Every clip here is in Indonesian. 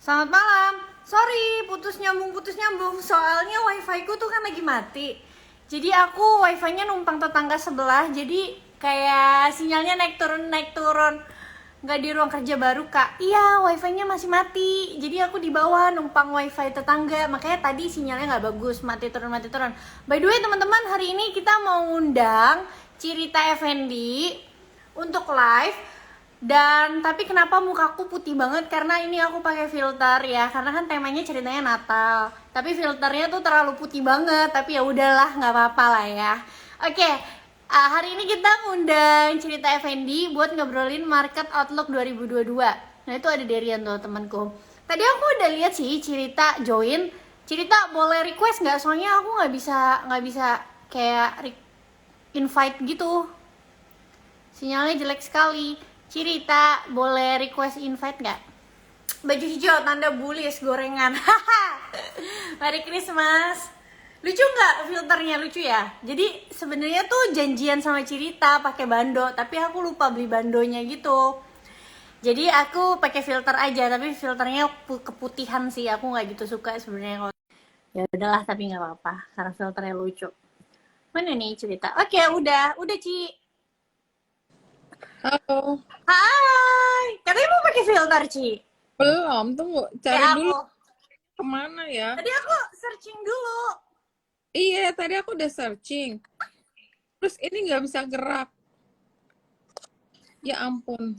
Selamat malam. Sorry, putus nyambung. Soalnya wifi ku tuh kan lagi mati. Jadi aku wifi-nya numpang tetangga sebelah. Jadi kayak sinyalnya naik turun naik turun. Nggak di ruang kerja baru kak. Iya, wifi-nya masih mati. Jadi aku di bawah numpang wifi tetangga. Makanya tadi sinyalnya nggak bagus, mati turun mati turun. By the way teman-teman, hari ini kita mau undang Cirita Effendi untuk live. Dan tapi kenapa mukaku putih banget, karena ini aku pakai filter ya, karena kan temanya ceritanya Natal, tapi filternya tuh terlalu putih banget. Tapi ya udahlah, nggak apa-apa lah ya. Oke, hari ini kita ngundang Cirita Effendi buat ngobrolin market outlook 2022. Nah itu ada Derian tuh temanku. Tadi aku udah lihat sih Cirita join. Cirita boleh request nggak? Soalnya aku nggak bisa kayak invite gitu. Sinyalnya jelek sekali. Cirita, boleh request invite nggak? Baju hijau, tanda bullies, gorengan. Merry Christmas. Lucu nggak filternya? Lucu ya? Jadi sebenarnya tuh janjian sama Cirita pakai bando, tapi aku lupa beli bandonya gitu. Jadi aku pakai filter aja, tapi filternya keputihan sih. Aku nggak gitu suka sebenarnya. Ya udahlah, tapi nggak apa-apa karena filternya lucu. Mana nih Cirita? Oke, udah Ci. Halo, Hai, katanya mau pakai filter, Ci. belum, tunggu, cari Kayak dulu aku. kemana ya? Tadi aku searching dulu. Iya, tadi aku udah searching, terus ini nggak bisa gerak, ya ampun.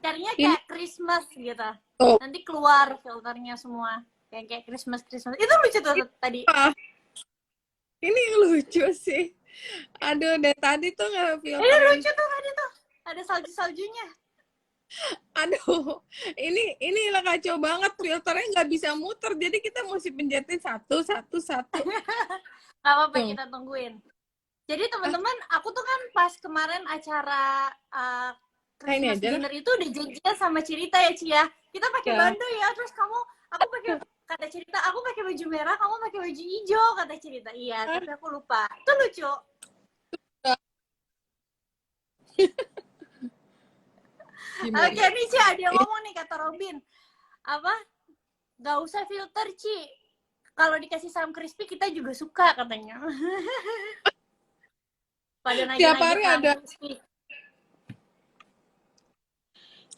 Carinya Ini kayak Christmas gitu. tuh, Nanti keluar filternya semua. Kayak Christmas. Itu lucu tuh ini tadi. apa? Ini yang lucu sih. Aduh, dari tadi tuh nggak Ini filter yang, lucu tuh tadi tuh. Ada salju-saljunya. aduh, ini lah kacau banget, filternya nggak bisa muter, jadi kita mesti pencetin satu, satu, satu. Gak apa-apa, Tuh, kita tungguin. Jadi ah, teman-teman, aku tuh kan pas kemarin acara nah ini Christmas aja lah. dinner itu udah janjian sama Cirita ya Ci ya. Kita pakai Ya, bando ya, terus aku pakai, kata Cirita, aku pakai baju merah, kamu pakai baju hijau, kata Cirita. Iya, ah, tapi aku lupa. Itu lucu. udah. Oke Gimana? nih Ci, ada yang ngomong nih kata Robin. Apa? Gak usah filter Ci. Kalau dikasih salam crispy kita juga suka katanya. Pada Tiap nagih-nagih hari salam ada. crispy.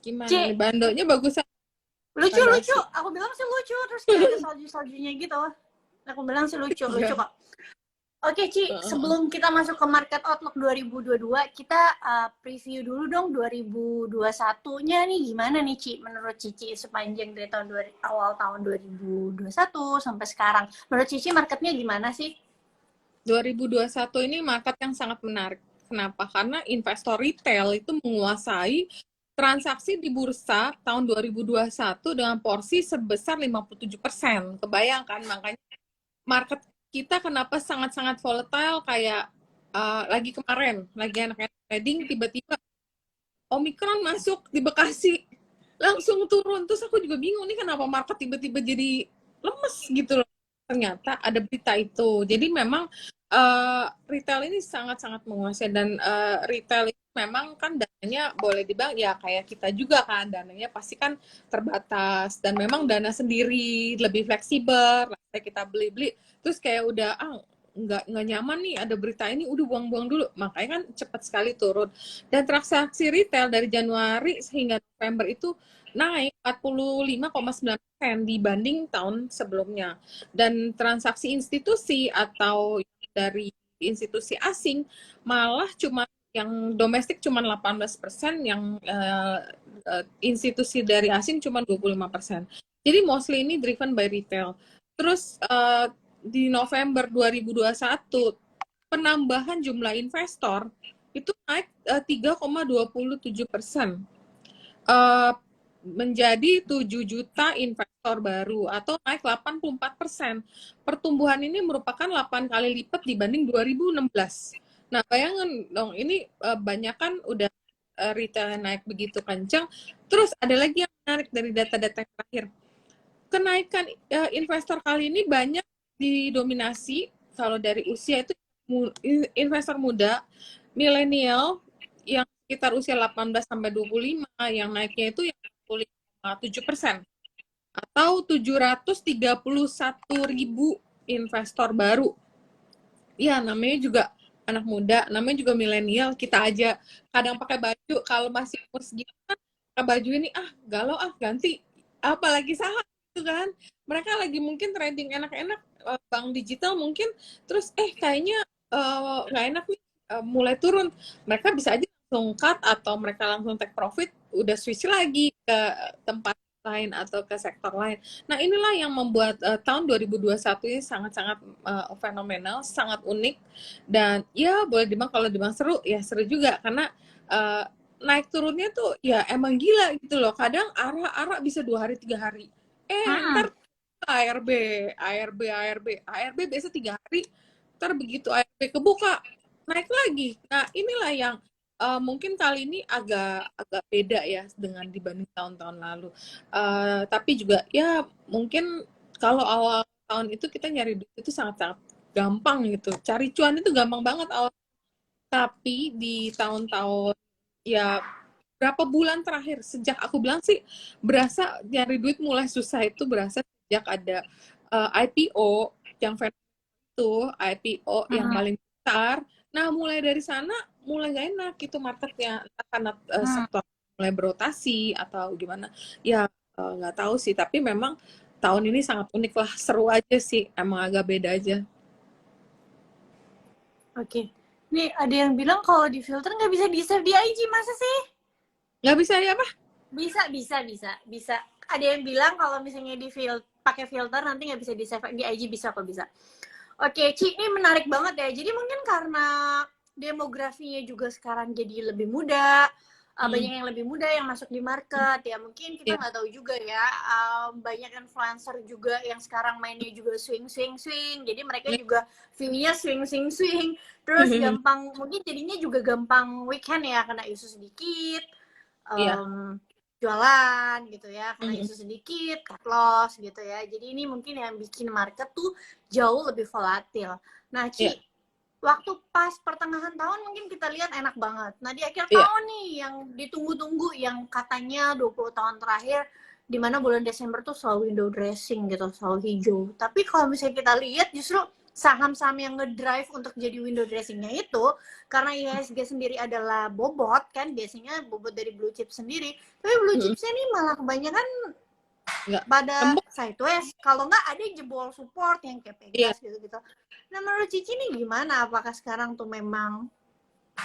Gimana nih, Ci, bandonya bagus apa lucu. basi? Aku bilang sih lucu, terus kayak ada salju-saljunya gitu. Aku bilang sih lucu Iya. kok. Oke Ci, Heeh. sebelum kita masuk ke market outlook 2022, kita preview dulu dong 2021-nya nih gimana nih Ci, menurut Cici sepanjang dari awal tahun 2021 sampai sekarang. Menurut Cici marketnya gimana sih? 2021 ini market yang sangat menarik. Kenapa? Karena investor retail itu menguasai transaksi di bursa tahun 2021 dengan porsi sebesar 57%. Kebayangkan, makanya market kita kenapa sangat-sangat volatile kayak lagi kemarin, lagi anak-anak trading, tiba-tiba Omicron masuk di Bekasi, langsung turun. Terus aku juga bingung nih kenapa market tiba-tiba jadi lemes gitu loh. Ternyata ada berita itu. Jadi memang retail ini sangat-sangat menguasai dan retail itu memang kan dananya boleh dibilang ya kayak kita juga kan dananya pasti kan terbatas dan memang dana sendiri lebih fleksibel. Kayak kita beli-beli terus kayak udah nggak nyaman nih ada berita ini udah buang-buang dulu makanya kan cepat sekali turun dan transaksi retail dari Januari hingga November itu naik 45,9% dibanding tahun sebelumnya. Dan transaksi institusi atau dari institusi asing malah cuma yang domestik cuma 18%, yang institusi dari asing cuma 25%. Jadi mostly ini driven by retail. Terus di November 2021 penambahan jumlah investor itu naik 3,27%, menjadi 7 juta investor baru atau naik 84%. Pertumbuhan ini merupakan 8 kali lipat dibanding 2016. Nah, bayangin dong, ini banyak kan udah retail naik begitu kencang. Terus ada lagi yang menarik dari data-data yang terakhir. Kenaikan investor kali ini banyak didominasi kalau dari usia itu investor muda, milenial yang sekitar usia 18 sampai 25 yang naiknya itu yang 25,7%. atau 731.000 investor baru. Ya, namanya juga anak muda, namanya juga milenial. Kita aja kadang pakai baju, kalau masih umur segitu kan, pakai baju ini, galau, ganti. Apalagi saham, gitu kan. Mereka lagi mungkin trading enak-enak, bank digital mungkin, terus kayaknya nggak enak nih, mulai turun. Mereka bisa aja langsung cut, atau mereka langsung take profit, udah switch lagi ke tempat lain atau ke sektor lain. Nah, inilah yang membuat tahun 2021 ini sangat-sangat fenomenal, sangat unik, dan ya boleh dibilang, kalau dibilang seru, ya seru juga, karena naik turunnya tuh ya emang gila gitu loh. Kadang arah bisa 2 hari 3 hari. Mm-mm. Ntar ARB, ARB biasa 3 hari, ntar begitu ARB kebuka, naik lagi. Nah, inilah yang mungkin kali ini agak agak beda ya dengan dibanding tahun-tahun lalu. Tapi juga ya mungkin kalau awal tahun itu kita nyari duit itu sangat-sangat gampang gitu. Cari cuan itu gampang banget awal. Tapi di tahun-tahun, ya berapa bulan terakhir, sejak aku bilang sih, berasa nyari duit mulai susah itu berasa sejak ada IPO yang itu, IPO yang Mm-mm. paling besar. Nah, mulai dari sana mulai gak enak itu marketnya, entah karena Mm. sektor mulai berotasi atau gimana. Ya nggak tahu sih, tapi memang tahun ini sangat unik lah, seru aja sih, emang agak beda aja. Oke. Nih ada yang bilang kalau di filter nggak bisa di save di IG, masa sih? Nggak bisa ya, apa? Bisa. Ada yang bilang kalau misalnya pakai filter nanti nggak bisa di save di IG, bisa kok, bisa. Oke, Ci, ini menarik banget ya. Jadi mungkin karena demografinya juga sekarang jadi lebih muda, banyak yang lebih muda yang masuk di market ya. Mungkin kita Ya. nggak tahu juga ya, banyak influencer juga yang sekarang mainnya juga swing. Jadi mereka juga view-nya swing. Terus gampang, mungkin jadinya juga gampang weekend ya, kena isu sedikit, Iya. jualan gitu ya, karena isu sedikit cut loss gitu ya. Jadi ini mungkin yang bikin market tuh jauh lebih volatil. Nah, Iya. Ci, waktu pas pertengahan tahun mungkin kita lihat enak banget. Nah, di akhir Iya. tahun nih yang ditunggu-tunggu, yang katanya 20 tahun terakhir, di mana bulan Desember tuh selalu window dressing gitu, selalu hijau. Tapi kalau misalnya kita lihat, justru saham-saham yang ngedrive untuk jadi window dressingnya itu, karena IHSG sendiri adalah bobot kan, biasanya bobot dari blue chip sendiri, tapi blue chipsnya nih malah kebanyakan Nggak. pada Tembok. sideways, kalau nggak ada yang jebol support yang kayak Iya. Pegas gitu-gitu. Nah, menurut Cici nih gimana? Apakah sekarang tuh memang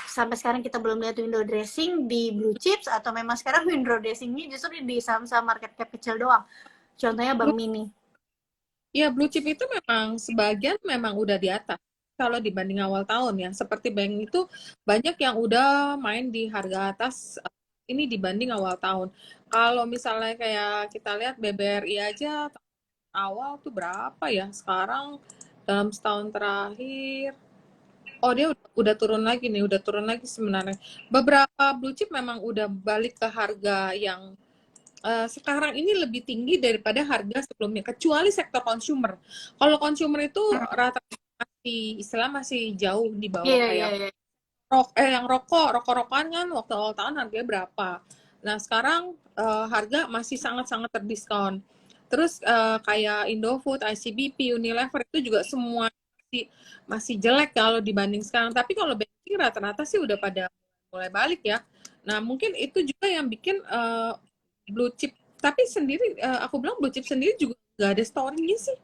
sampai sekarang kita belum lihat window dressing di blue chips, atau memang sekarang window dressingnya justru di saham-saham market cap kecil doang? Contohnya Bank Mini. Ya, blue chip itu memang sebagian memang udah di atas. Kalau dibanding awal tahun ya, seperti bank itu banyak yang udah main di harga atas ini dibanding awal tahun. Kalau misalnya kayak kita lihat BBRI aja awal tuh berapa ya? Sekarang dalam setahun terakhir, oh dia udah turun lagi nih, udah turun lagi sebenarnya. Beberapa blue chip memang udah balik ke harga yang sekarang ini lebih tinggi daripada harga sebelumnya, kecuali sektor consumer. Kalau consumer itu rata masih jauh di bawah, Iya, iya, kayak iya. yang rokok-rokokan kan waktu awal tahun harganya berapa. Nah, sekarang harga masih sangat-sangat terdiskon. Terus kayak Indofood, ICBP, Unilever itu juga semua masih jelek kalau dibanding sekarang. Tapi kalau BNI rata-rata sih udah pada mulai balik ya. Nah, mungkin itu juga yang bikin blue chip, tapi sendiri aku bilang blue chip sendiri juga nggak ada story-nya sih,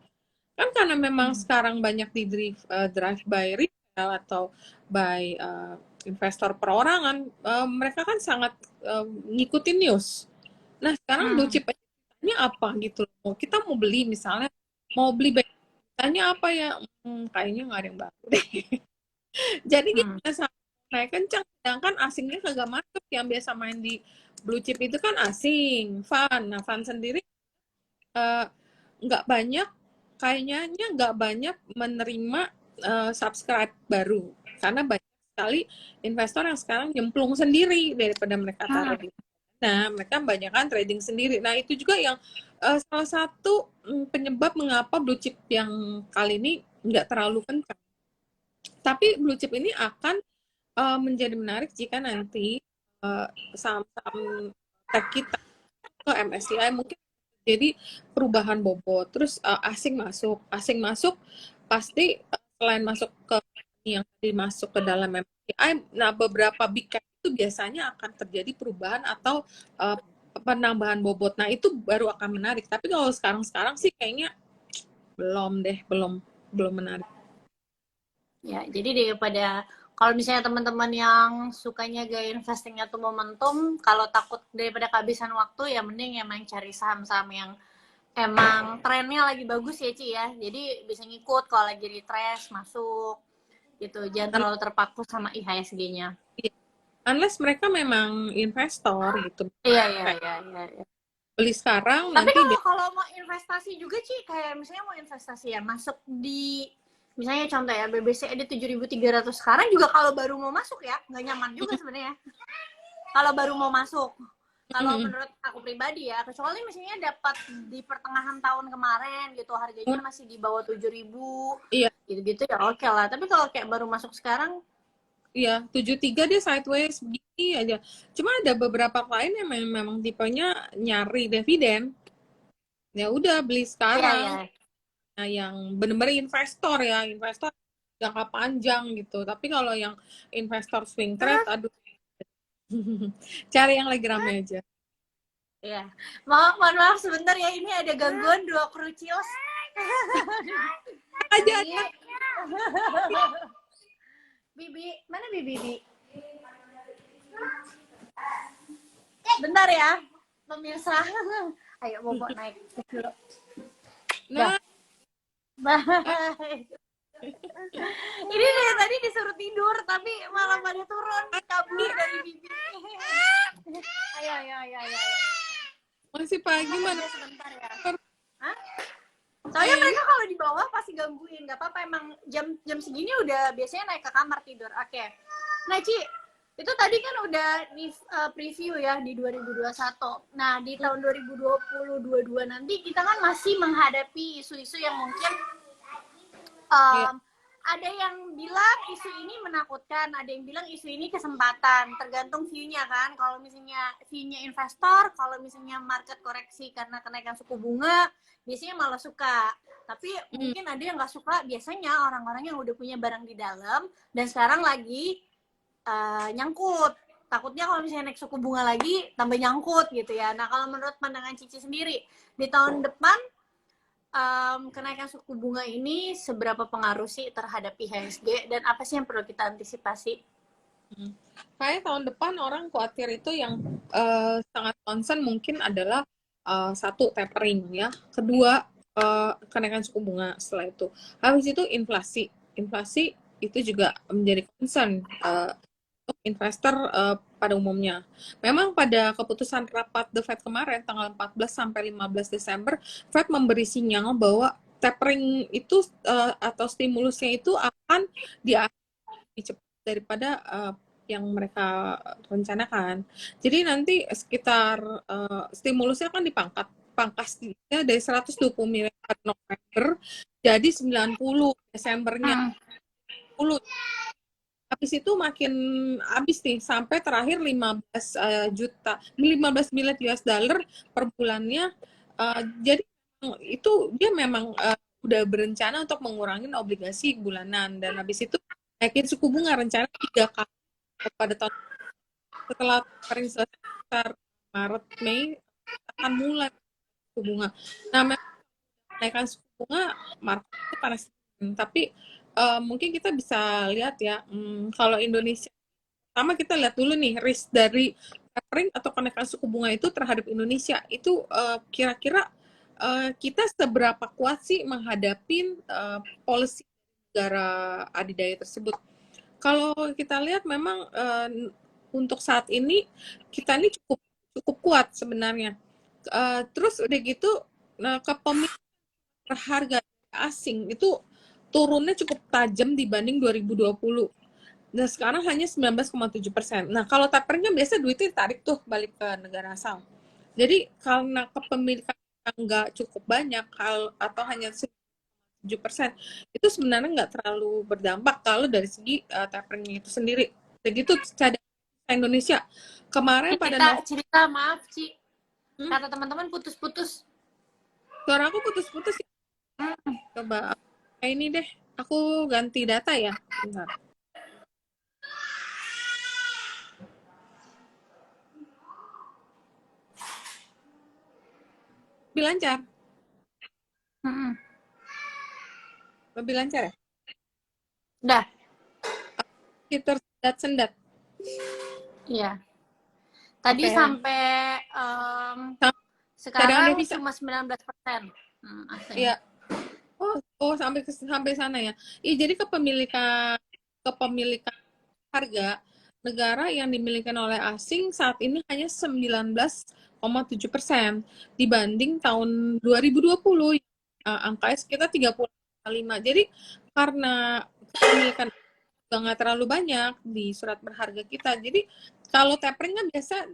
kan karena memang sekarang banyak di drive by retail atau by investor perorangan, mereka kan sangat ngikutin news. Nah, sekarang blue chip nya apa gitu loh, kita mau beli misalnya, mau beli tanya apa ya, kayaknya nggak ada yang baru deh. Jadi kita naik kencang, sedangkan asingnya kagak masuk. Yang biasa main di blue chip itu kan asing, fund. Nah, fund sendiri nggak banyak, kayaknya nggak banyak menerima subscribe baru, karena banyak sekali investor yang sekarang nyemplung sendiri daripada mereka taruh di. Nah, mereka kebanyakan trading sendiri. Nah, itu juga yang salah satu penyebab mengapa blue chip yang kali ini nggak terlalu kencang. Tapi blue chip ini akan menjadi menarik jika nanti saham-saham tech kita ke MSCI mungkin jadi perubahan bobot. Terus asing masuk pasti selain masuk ke yang dimasuk ke dalam MPI, nah beberapa big cap itu biasanya akan terjadi perubahan atau uh, penambahan bobot. Nah itu baru akan menarik. Tapi kalau sekarang sih kayaknya belum deh, belum menarik. Ya, jadi daripada kalau misalnya teman-teman yang sukanya gaya investingnya tuh momentum, kalau takut daripada kehabisan waktu ya mending emang cari saham-saham yang emang trennya lagi bagus ya Ci ya. Jadi bisa ngikut kalau lagi retrace masuk gitu. Jangan Un- terlalu terpaku sama IHSG-nya. iya. Unless mereka memang investor gitu. Iya, iya, Kayak iya, iya, iya. beli sekarang Tapi nanti dia kalau mau investasi juga Ci, kayak misalnya mau investasi ya masuk di misalnya contoh ya BBC ada 7.300 sekarang juga kalau baru mau masuk ya nggak nyaman juga sebenarnya kalau baru mau masuk. Kalau menurut aku pribadi ya, kecuali misalnya dapat di pertengahan tahun kemarin gitu, harganya masih di bawah 7.000 iya. gitu-gitu ya oke lah. Tapi kalau kayak baru masuk sekarang, Iya, 73 dia sideways begini aja. Cuma ada beberapa klien yang memang tipenya nyari dividen. Ya udah beli iya sekarang. ya, Nah, yang benar-benar investor ya, investor jangka panjang gitu. Tapi kalau yang investor swing trade, aduh, cari yang lagi rame aja. iya. Mohon maaf sebentar ya, ini ada gangguan dua kru Cios. Aja, Bibi, Bibi, mana Bibi? Bibi? Bentar ya, pemirsa. Ayo Bobo naik dulu. Dah. nah, Bye. Ini dari tadi disuruh tidur, tapi malah pada turun kabur dari Bibi. Ayo, ayo, ayo, ayo. masih pagi mana? Sebentar ya. Hah? Soalnya mereka kalau di bawah pasti gangguin, nggak apa-apa emang jam segini udah biasanya naik ke kamar tidur. Oke. Nah, Ci, itu tadi kan udah di preview ya di 2021. Nah, di tahun 2022 nanti kita kan masih menghadapi isu-isu yang mungkin Iya. ada yang bilang isu ini menakutkan, ada yang bilang isu ini kesempatan, tergantung view-nya kan. Kalau misalnya view-nya investor, kalau misalnya market koreksi karena kenaikan suku bunga, biasanya malah suka. Tapi mungkin ada yang nggak suka, biasanya orang-orang yang udah punya barang di dalam dan sekarang lagi nyangkut. Takutnya kalau misalnya naik suku bunga lagi, tambah nyangkut gitu ya. Nah, kalau menurut pandangan Cici sendiri, di tahun depan kenaikan suku bunga ini seberapa pengaruh sih terhadap IHSG dan apa sih yang perlu kita antisipasi? Kayak tahun depan orang khawatir itu yang sangat concern mungkin adalah satu tapering ya, kedua kenaikan suku bunga setelah itu. Habis itu inflasi itu juga menjadi concern untuk investor pada umumnya. Memang pada keputusan rapat The Fed kemarin tanggal 14 sampai 15 Desember, Fed memberi sinyal bahwa tapering itu atau stimulusnya itu akan diakhiri cepat daripada yang mereka rencanakan. Jadi nanti sekitar stimulusnya kan pangkas dari 120 miliar November jadi 90 Desembernya 10. Habis itu makin habis nih sampai terakhir 15 juta 15 miliar US dollar per bulannya. Jadi itu dia memang udah berencana untuk mengurangi obligasi bulanan dan habis itu naikin suku bunga rencana 3 kali pada tahun setelah paling sekitar Maret Mei akan mulai suku bunga. Nah, naikkan suku bunga market itu panas, tapi mungkin kita bisa lihat ya, kalau Indonesia pertama kita lihat dulu nih risk dari tapering atau kenaikan suku bunga itu terhadap Indonesia itu kira-kira kita seberapa kuat sih menghadapi policy negara adidaya tersebut. Kalau kita lihat memang untuk saat ini kita ini cukup kuat sebenarnya. Terus udah gitu kepemilikan harga asing itu turunnya cukup tajam dibanding 2020. Nah, sekarang hanya 19,7%. Nah, kalau tapering kan biasa duitnya ditarik tuh balik ke negara asal. Jadi, karena kepemilikan nggak cukup banyak atau hanya 7%, itu sebenarnya nggak terlalu berdampak kalau dari segi taperingnya itu sendiri. Begitu cadangan Indonesia. Kemarin pada Cerita maaf Ci, Hmm? kata teman-teman putus-putus. Suara aku putus-putus ya. Coba ini deh, aku ganti data ya. Bentar. Lebih lancar, Mm-mm. lebih lancar ya. Udah, Tersendat-sendat. iya. Tadi Oke. sampai Cadangan sekarang devisa. cuma 19% asing. Iya. Oh, sampai sana ya. Iya, jadi kepemilikan harga negara yang dimiliki oleh asing saat ini hanya 19,7% dibanding tahun 2020 angkanya sekitar 30,5. Jadi karena kepemilikan juga nggak terlalu banyak di surat berharga kita. Jadi kalau tapering kan biasa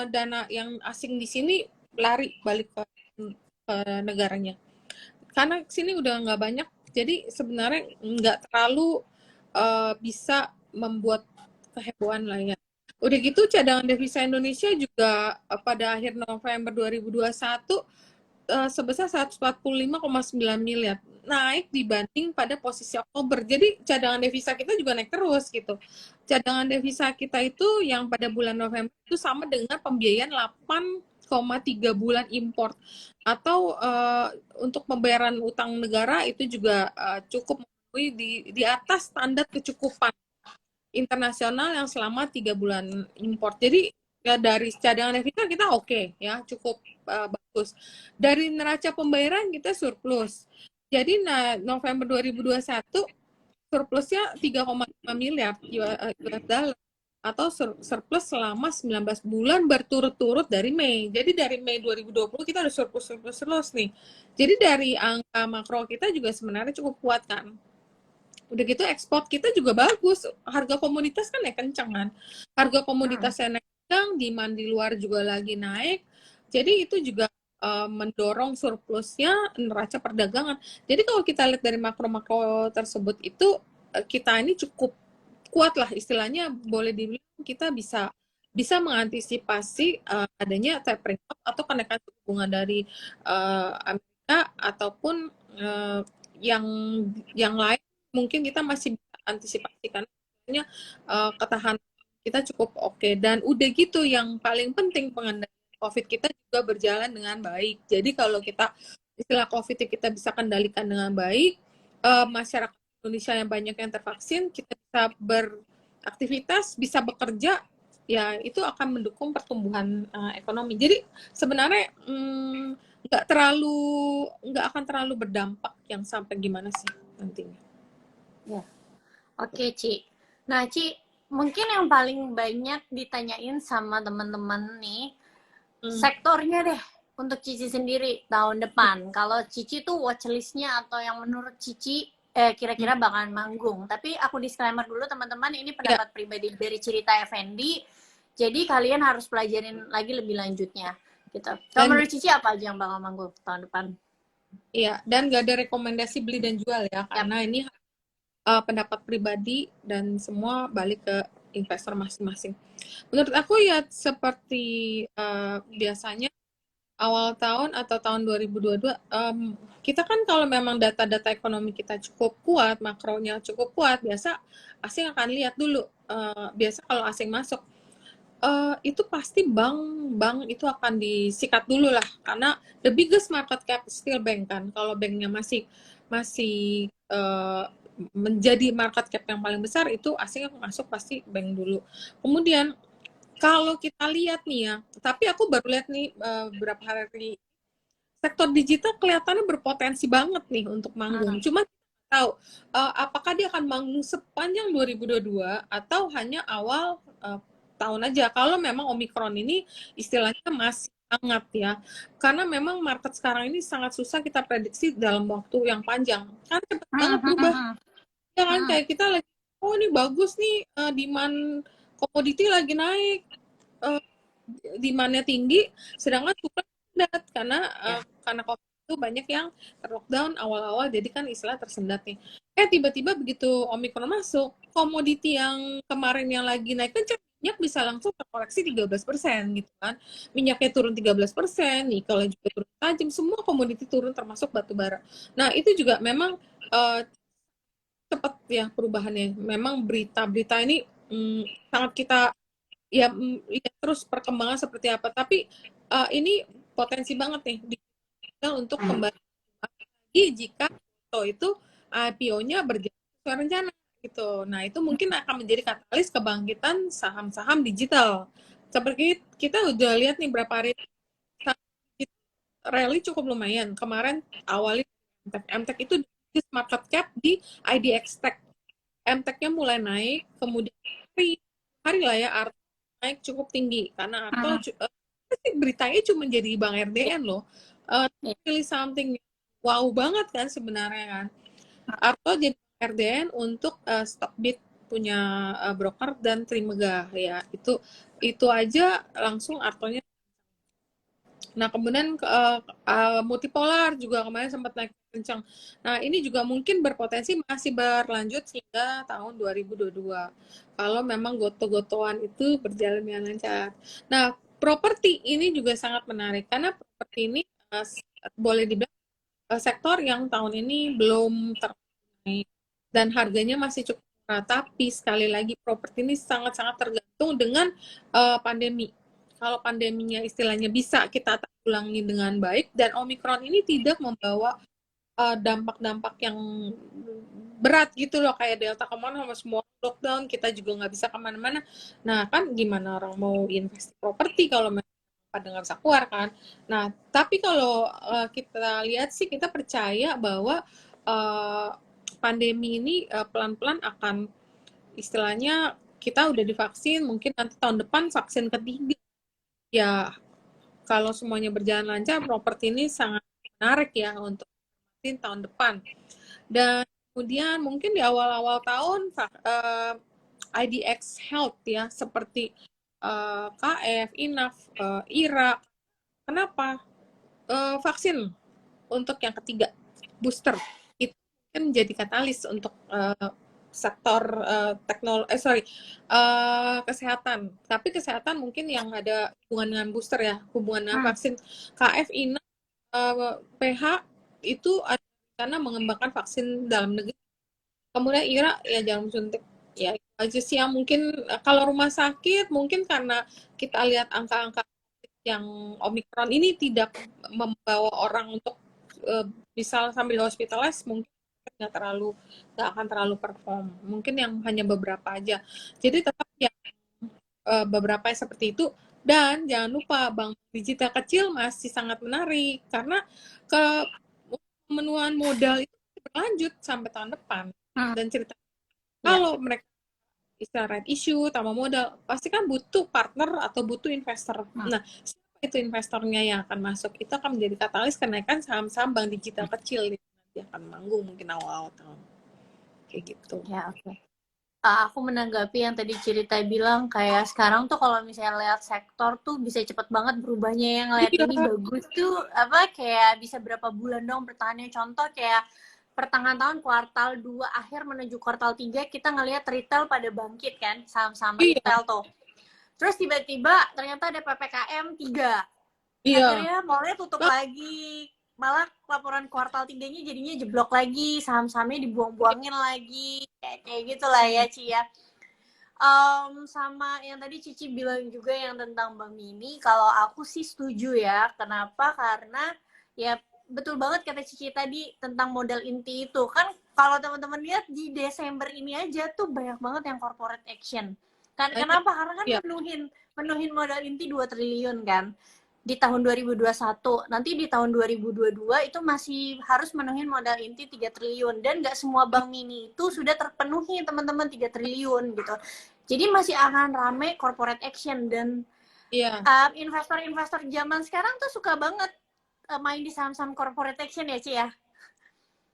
dana yang asing di sini lari balik ke negaranya. Karena sini udah nggak banyak, jadi sebenarnya nggak terlalu bisa membuat kehebohan lah ya. Udah gitu cadangan devisa Indonesia juga pada akhir November 2021 sebesar 145,9 miliar, naik dibanding pada posisi Oktober. Jadi cadangan devisa kita juga naik terus gitu. Cadangan devisa kita itu yang pada bulan November itu sama dengan pembiayaan 8,3 bulan impor, atau untuk pembayaran utang negara itu juga cukup memenuhi di atas standar kecukupan internasional yang selama 3 bulan import. Jadi ya dari cadangan devisa kita oke, ya, cukup bagus. Dari neraca pembayaran kita surplus. Jadi November 2021 surplusnya 3,5 miliar US dollar, atau surplus selama 19 bulan berturut-turut dari Mei. Jadi dari Mei 2020 kita udah surplus terus nih. Jadi dari angka makro kita juga sebenarnya cukup kuat kan. Udah gitu ekspor kita juga bagus, harga komoditas kan naik kencang kan, harga komoditasnya naik kencang, demand di luar juga lagi naik, jadi itu juga mendorong surplusnya neraca perdagangan. Jadi kalau kita lihat dari makro-makro tersebut itu kita ini cukup kuat lah, istilahnya boleh dibilang kita bisa bisa mengantisipasi adanya tapering off atau kenaikan suku bunga dari Amerika ataupun yang lain. Mungkin kita masih bisa antisipasi karena ketahanan kita cukup oke. Dan udah gitu yang paling penting, pengendalian COVID kita juga berjalan dengan baik. Jadi kalau kita istilah COVID kita bisa kendalikan dengan baik, masyarakat Indonesia yang banyak yang tervaksin, kita bisa beraktivitas, bisa bekerja, ya itu akan mendukung pertumbuhan ekonomi. Jadi sebenarnya nggak akan terlalu berdampak yang sampai gimana sih nantinya. Ya. Oke, Ci. Nah, Ci, mungkin yang paling banyak ditanyain sama teman-teman nih, sektornya deh untuk Cici sendiri tahun depan. Kalau Cici tuh watchlist-nya atau yang menurut Cici kira-kira bakalan manggung. Tapi aku disclaimer dulu teman-teman, ini pendapat pribadi dari Cerita Effendi. Jadi kalian harus pelajarin lagi lebih lanjutnya gitu. Kalau menurut Cici apa aja yang bakal manggung tahun depan? Iya, dan gak ada rekomendasi beli dan jual ya, karena ini pendapat pribadi dan semua balik ke investor masing-masing. Menurut aku ya seperti biasanya awal tahun atau tahun 2022, kita kan kalau memang data-data ekonomi kita cukup kuat, makronya cukup kuat, biasa asing akan lihat dulu. Biasa kalau asing masuk, itu pasti bank itu akan disikat dulu lah, karena the biggest market cap still bank kan. Kalau banknya masih menjadi market cap yang paling besar, itu asing yang masuk pasti bank dulu. Kemudian kalau kita lihat nih ya, tapi aku baru lihat nih beberapa hari, sektor digital kelihatannya berpotensi banget nih untuk manggung. Cuma tahu apakah dia akan manggung sepanjang 2022 atau hanya awal tahun aja. Kalau memang Omicron ini istilahnya masih hangat ya, karena memang market sekarang ini sangat susah kita prediksi dalam waktu yang panjang, kan cepat banget berubah. Ya kan, kayak kita lagi, oh ini bagus nih, demand komoditi lagi naik, demand-nya tinggi, sedangkan supply tersendat karena COVID itu banyak yang terlockdown awal-awal, jadi kan istilah tersendat nih. Tiba-tiba begitu Omicron masuk, komoditi yang kemarin yang lagi naik kencang minyak bisa langsung terkoreksi 13% gitu kan. Minyaknya turun 13%, nikelnya juga turun tajam, semua komoditi turun termasuk batu bara. Nah, itu juga memang cepat ya perubahannya. Memang berita-berita ini sangat kita ya lihat terus perkembangan seperti apa. Tapi ini potensi banget nih untuk kembali lagi jika foto itu IPO-nya berjalan sesuai rencana gitu. Nah, itu mungkin akan menjadi katalis kebangkitan saham-saham digital. Seperti kita udah lihat nih berapa hari rally cukup lumayan. Kemarin awalnya MTech itu market cap di IDX Tech. MTech-nya mulai naik, kemudian hari lah ya Arto naik cukup tinggi karena Arto beritanya cuma jadi Bang RDN loh. Really something wow banget kan sebenarnya kan. Arto jadi RDN untuk Stockbit punya broker dan Trimegah ya. Itu aja langsung Artonya. Nah, kemudian multipolar juga kemarin sempat naik kencang. Nah, ini juga mungkin berpotensi masih berlanjut hingga tahun 2022. Kalau memang goto-gotoan itu berjalan dengan lancar. Nah, properti ini juga sangat menarik karena properti ini boleh dibilang sektor yang tahun ini belum ternaik dan harganya masih cukup murah. Tapi sekali lagi properti ini sangat-sangat tergantung dengan pandemi. Kalau pandeminya istilahnya bisa kita tanggulangi dengan baik dan Omikron ini tidak membawa dampak-dampak yang berat gitu loh kayak Delta kemana sama semua lockdown kita juga nggak bisa kemana-mana. Nah kan gimana orang mau invest properti kalau pada nggak bisa keluar kan. Nah tapi kalau kita lihat sih kita percaya bahwa pandemi ini pelan-pelan akan istilahnya kita udah divaksin mungkin nanti tahun depan vaksin ketiga ya kalau semuanya berjalan lancar, properti ini sangat menarik ya untuk tahun depan. Dan kemudian mungkin di awal-awal tahun IDX Health ya seperti KF, INAF, IRA. Kenapa? Vaksin untuk yang ketiga booster itu kan jadi katalis untuk sektor kesehatan. Tapi kesehatan mungkin yang ada hubungan dengan booster ya, hubungan dengan vaksin. KF, INA, PH itu ada karena mengembangkan vaksin dalam negeri. Kemudian IRA ya jarum suntik. Ya itu aja sih yang mungkin kalau rumah sakit mungkin karena kita lihat angka-angka yang Omikron ini tidak membawa orang untuk bisa sambil hospitalize mungkin nggak akan terlalu perform mungkin yang hanya beberapa aja jadi tetap yang beberapa yang seperti itu dan jangan lupa bank digital kecil masih sangat menarik karena pemenuhan modal itu berlanjut sampai tahun depan dan cerita kalau mereka istilah right issue tambah modal pasti kan butuh partner atau butuh investor nah itu investornya yang akan masuk itu akan menjadi katalis kenaikan saham-saham bank digital kecil nanti akan manggung mungkin awal tahun kayak gitu ya oke. Aku menanggapi yang tadi cerita bilang kayak sekarang tuh kalau misalnya lihat sektor tuh bisa cepet banget berubahnya yang lihat ini bagus tuh apa kayak bisa berapa bulan dong bertahannya contoh kayak pertengahan tahun kuartal 2 akhir menuju kuartal 3 kita ngelihat retail pada bangkit kan saham-saham retail tuh. Terus tiba-tiba ternyata ada PPKM 3. Akhirnya mallnya tutup lagi. Malah laporan kuartal 3-nya jadinya jeblok lagi. Saham-sahamnya dibuang-buangin lagi. Kayak gitu lah ya, Ci ya. Sama yang tadi Cici bilang juga yang tentang Bang Mini. Kalau aku sih setuju ya. Kenapa? Karena ya betul banget kata Cici tadi tentang modal inti itu. Kan kalau teman-teman lihat di Desember ini aja tuh banyak banget yang corporate action. Kenapa? Karena kan menuhin modal inti 2 triliun kan di tahun 2021. Nanti di tahun 2022 itu masih harus menuhin modal inti 3 triliun dan nggak semua bank mini itu sudah terpenuhi teman-teman 3 triliun gitu. Jadi masih akan rame corporate action dan investor-investor zaman sekarang tuh suka banget main di saham-saham corporate action ya, Ci ya.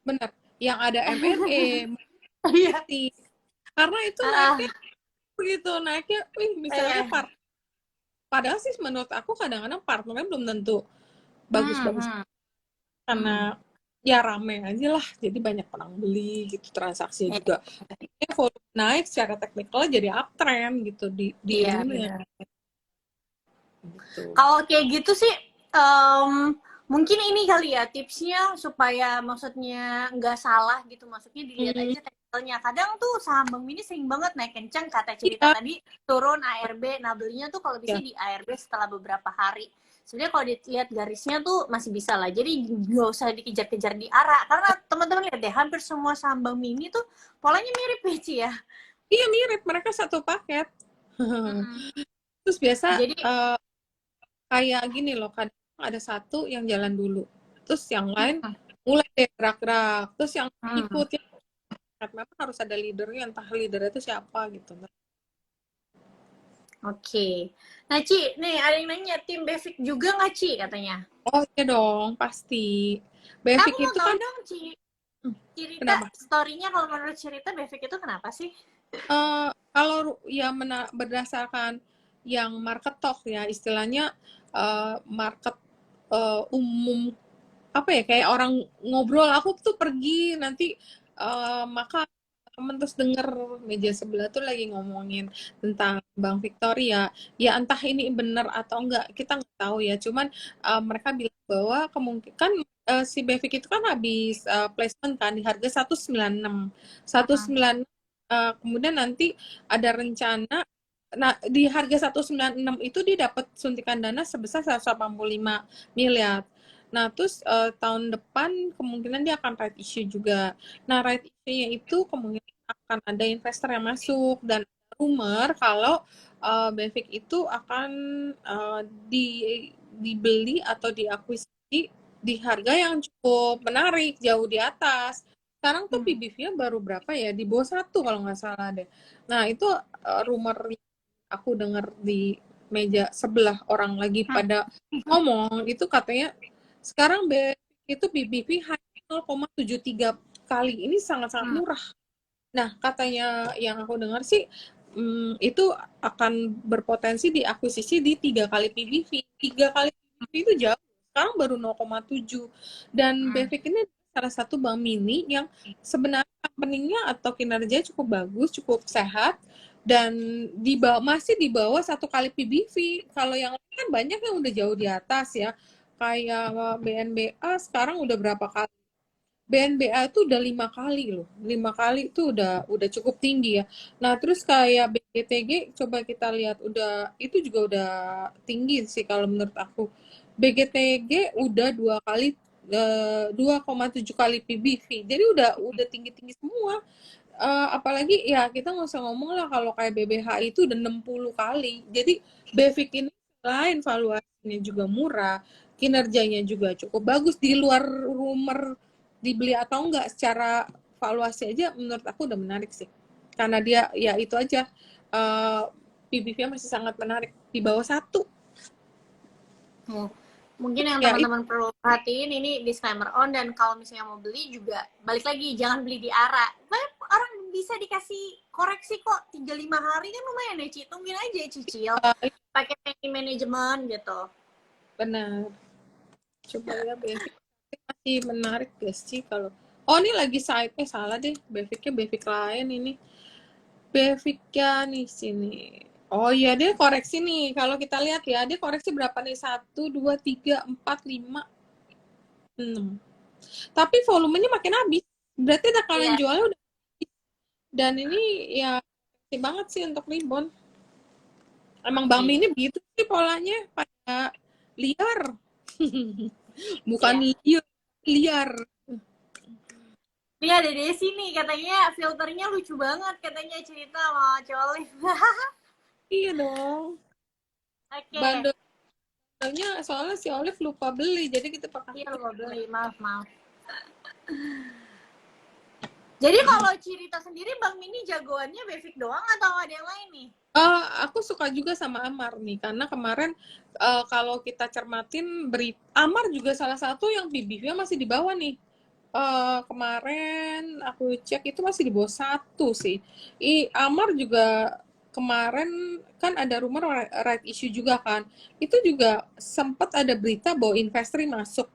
Benar. Yang ada M&A. Iya. Karena itu naiknya begitu naiknya misalnya padahal sih menurut aku kadang-kadang partnernya belum tentu bagus-bagus karena ya rame aja lah, jadi banyak orang beli gitu, transaksinya juga ya, volume naik, secara teknikal jadi uptrend gitu di Iya, ininya benar. gitu. Kalau kayak gitu sih, em, mungkin ini kali ya tipsnya supaya maksudnya nggak salah gitu. Maksudnya dilihat Hmm, aja teknikalnya. Kadang tuh saham Bank Mini sering banget naik kencang kata cerita iya, tadi turun ARB. Nah belinya tuh kalau bisa ya. di ARB setelah beberapa hari. Sebenarnya kalau dilihat garisnya tuh masih bisa lah. Jadi nggak usah dikejar-kejar di arah. Karena teman-teman lihat deh, hampir semua saham Bank Mini tuh polanya mirip ya, Ci ya. Iya mirip, mereka satu paket. Mm-mm. Terus biasa Jadi kayak gini loh, kadang ada satu yang jalan dulu, terus yang lain mm, mulai deh gerak-gerak, terus yang mm. ikut ya memang harus ada leadernya, entah leadernya itu siapa gitu. Oke. Nah, Ci, nih ada yang nanya, tim Basic juga nggak, Ci, katanya? Oh iya dong, pasti. Aku Basic mau itu tahu kan, dong, Ci, cerita kenapa? story-nya kalau menurut cerita Basic itu kenapa sih? Kalau ya berdasarkan yang market talk ya, istilahnya market umum, apa ya, kayak orang ngobrol, aku tuh pergi nanti makan temen terus denger meja sebelah tuh lagi ngomongin tentang Bank Victoria, ya entah ini benar atau enggak kita nggak tahu ya, cuman mereka bilang bahwa kemungkinan si Bevik itu kan habis placement kan di harga 196 Hmm. 196, kemudian nanti ada rencana, nah di harga 196 itu dia dapat suntikan dana sebesar 185 miliar. Nah, terus tahun depan kemungkinan dia akan right issue juga. Nah, right issue-nya itu kemungkinan akan ada investor yang masuk, dan rumor kalau Bevik itu akan uh, di dibeli atau diakuisisi di harga yang cukup menarik, jauh di atas. Sekarang tuh Hmm. PBV-nya baru berapa ya? Di bawah 1 kalau nggak salah deh. Nah, itu rumor yang aku dengar di meja sebelah orang lagi Hmm. pada ngomong, itu katanya sekarang itu BBP hanya 0,73 kali. Ini sangat-sangat Hmm. murah. Nah, katanya yang aku dengar sih, itu akan berpotensi diakuisisi di 3 kali PBV. 3 kali PBV itu jauh. Sekarang baru 0,7. Dan Hmm. BEFIK ini salah satu bank mini yang sebenarnya company-nya atau kinerjanya cukup bagus, cukup sehat, dan masih di bawah 1 kali PBV. Kalau yang lain kan banyak yang udah jauh di atas ya. Kayak BNBA sekarang udah berapa kali? BNBA itu udah 5 kali loh, 5 kali itu udah cukup tinggi ya. Nah terus kayak BGTG, coba kita lihat, itu juga udah tinggi sih kalau menurut aku. BGTG udah 2 kali, 2,7 kali PBV, jadi udah tinggi-tinggi semua. Apalagi ya kita nggak usah ngomong lah kalau kayak BBH itu udah 60 kali. Jadi Bevik ini selain valuasinya juga murah, kinerjanya juga cukup bagus, di luar rumor dibeli atau enggak, secara valuasi aja menurut aku udah menarik sih. Karena dia ya itu aja, PBV-nya masih sangat menarik di bawah 1. Hmm. Mungkin yang Ya itu teman-teman perlu perhatiin ini disclaimer on, dan kalau misalnya mau beli juga balik lagi jangan beli di arah. Banyak orang bisa dikasih koreksi kok 3-5 hari kan lumayan ya, Ci. Tungguin aja cicil. Pakai manajemen gitu. benar. Coba ya Bevik masih menarik gak sih kalau, oh ini lagi side, salah deh, Beviknya Bevik lain ini. Beviknya nih sini. Oh iya, dia koreksi nih. Kalau kita lihat ya, dia koreksi berapa nih? 1, 2, 3, 4, 5, 6. Tapi volumenya makin habis. Berarti tekanan Iya. jualnya udah habis. Dan ini ya pasti banget sih untuk rebound. Emang Bang Oke. Mini begitu sih polanya, pada liar. Bukan Iya. liar, liar. Iya, Dede sini katanya filternya lucu banget, katanya cerita sama Colin. Iya dong. Oke. Bandelnya soalnya si Olive lupa beli, jadi kita pakai Iya, lo beli. Maaf, maaf. Jadi kalau cerita sendiri Bang Mini jagoannya Basic doang atau ada yang lain nih? Aku suka juga sama Amar nih, karena kemarin kalau kita cermatin berita, Amar juga salah satu yang PBV-nya masih di bawah nih. Kemarin aku cek itu masih di bawah 1 sih. Amar juga kemarin kan ada rumor right issue juga kan. Itu juga sempat ada berita bahwa investor masuk.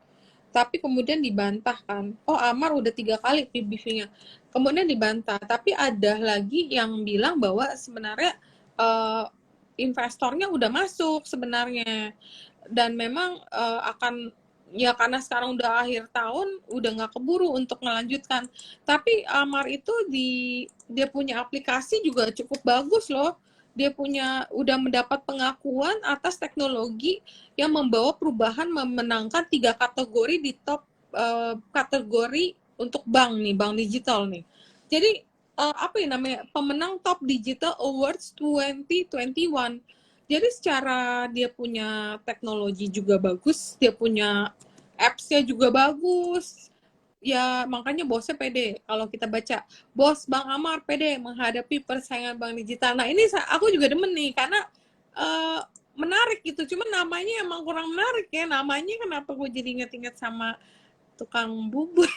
tapi kemudian dibantah kan. Oh, Amar udah 3 kali PBV-nya. Kemudian dibantah. Tapi ada lagi yang bilang bahwa sebenarnya investornya udah masuk sebenarnya. Dan memang akan, ya karena sekarang udah akhir tahun, udah nggak keburu untuk melanjutkan. Tapi Amar itu dia punya aplikasi juga cukup bagus loh. Dia udah mendapat pengakuan atas teknologi yang membawa perubahan, memenangkan 3 kategori di top kategori untuk bank nih, bank digital nih. Jadi apa ya namanya, pemenang Top Digital Awards 2021. Jadi secara dia punya teknologi juga bagus, dia punya apps-nya juga bagus. Ya makanya bosnya pede. Kalau kita baca, bos Bang Amar pede menghadapi persaingan bank digital. Nah ini aku juga demen nih, karena menarik gitu. Cuman namanya emang kurang menarik ya. Namanya kenapa gue jadi inget-inget sama tukang bubur.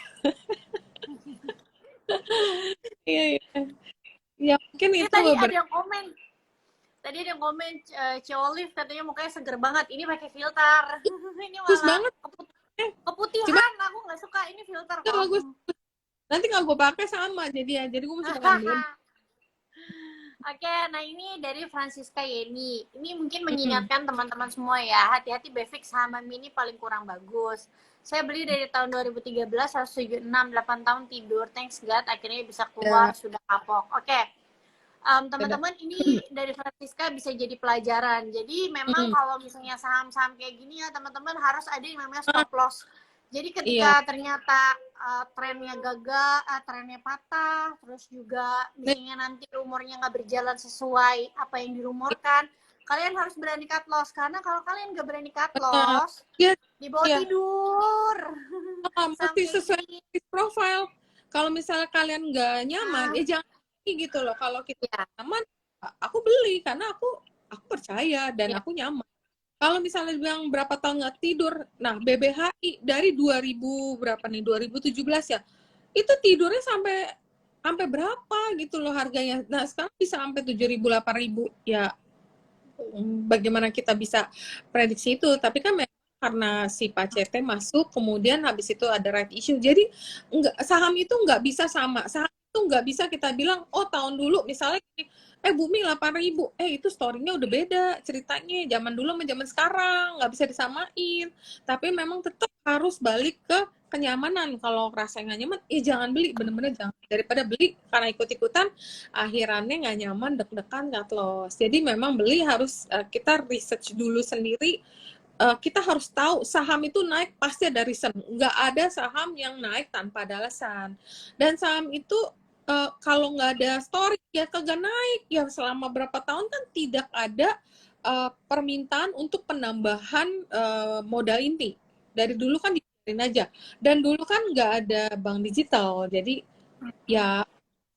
Iya, iya. Ya mungkin Ini itu tadi ada yang komen. Tadi ada yang komen Ciolif katanya mukanya seger banget. Ini pakai filter. Ini bagus malah banget. keputihan. Cuma Aku nggak suka ini filter ya kok. bagus. Nanti kalau gue pakai sama jadi gue mesti ngambil. Oke, nah ini dari Francisca Yeni. Ini mungkin mengingatkan teman-teman semua ya, hati-hati Befix sama Mini paling kurang bagus. Saya beli dari tahun 2013, 176, 8 tahun tidur. Thanks God, akhirnya bisa keluar, Ya, sudah kapok. Oke, teman-teman ini dari Francisca bisa jadi pelajaran. Jadi memang kalau misalnya saham-saham kayak gini ya, teman-teman harus ada yang namanya stop loss. Jadi iya. ketika ternyata trennya gagal, trennya patah, terus juga misalnya nanti rumornya nggak berjalan sesuai apa yang dirumorkan, kalian harus berani cut loss. Karena kalau kalian nggak berani cut loss, Ya, dibawa ya. tidur. Mesti Sampai sesuai profile. Kalau misalnya kalian nggak nyaman, ya jangan gitu loh. Kalau kita nyaman, aku beli karena aku percaya dan aku nyaman. Kalau misalnya bilang berapa tahun nggak tidur, nah BBHI dari 2000 berapa nih, 2017 ya, itu tidurnya sampai berapa gitu loh harganya. Nah sekarang bisa sampai 7.000, 8.000. Ya bagaimana kita bisa prediksi itu? Tapi kan karena si Pak CT masuk, kemudian habis itu ada right issue. Jadi saham itu nggak bisa sama. Saham itu nggak bisa kita bilang, oh tahun dulu misalnya Bumi 8.000, itu story-nya udah beda ceritanya, zaman dulu sama zaman sekarang, nggak bisa disamain. Tapi memang tetap harus balik ke kenyamanan. Kalau rasanya nggak nyaman, jangan beli, bener-bener jangan. Daripada beli karena ikut-ikutan, akhirannya nggak nyaman, deg-degan, cut loss. Jadi memang beli harus kita research dulu sendiri. Kita harus tahu saham itu naik pasti ada reason. Nggak ada saham yang naik tanpa ada alasan. Dan saham itu kalau nggak ada story ya kagak naik. Ya selama berapa tahun kan tidak ada permintaan untuk penambahan modal inti. Dari dulu kan dibiarin aja. Dan dulu kan nggak ada bank digital. Jadi ya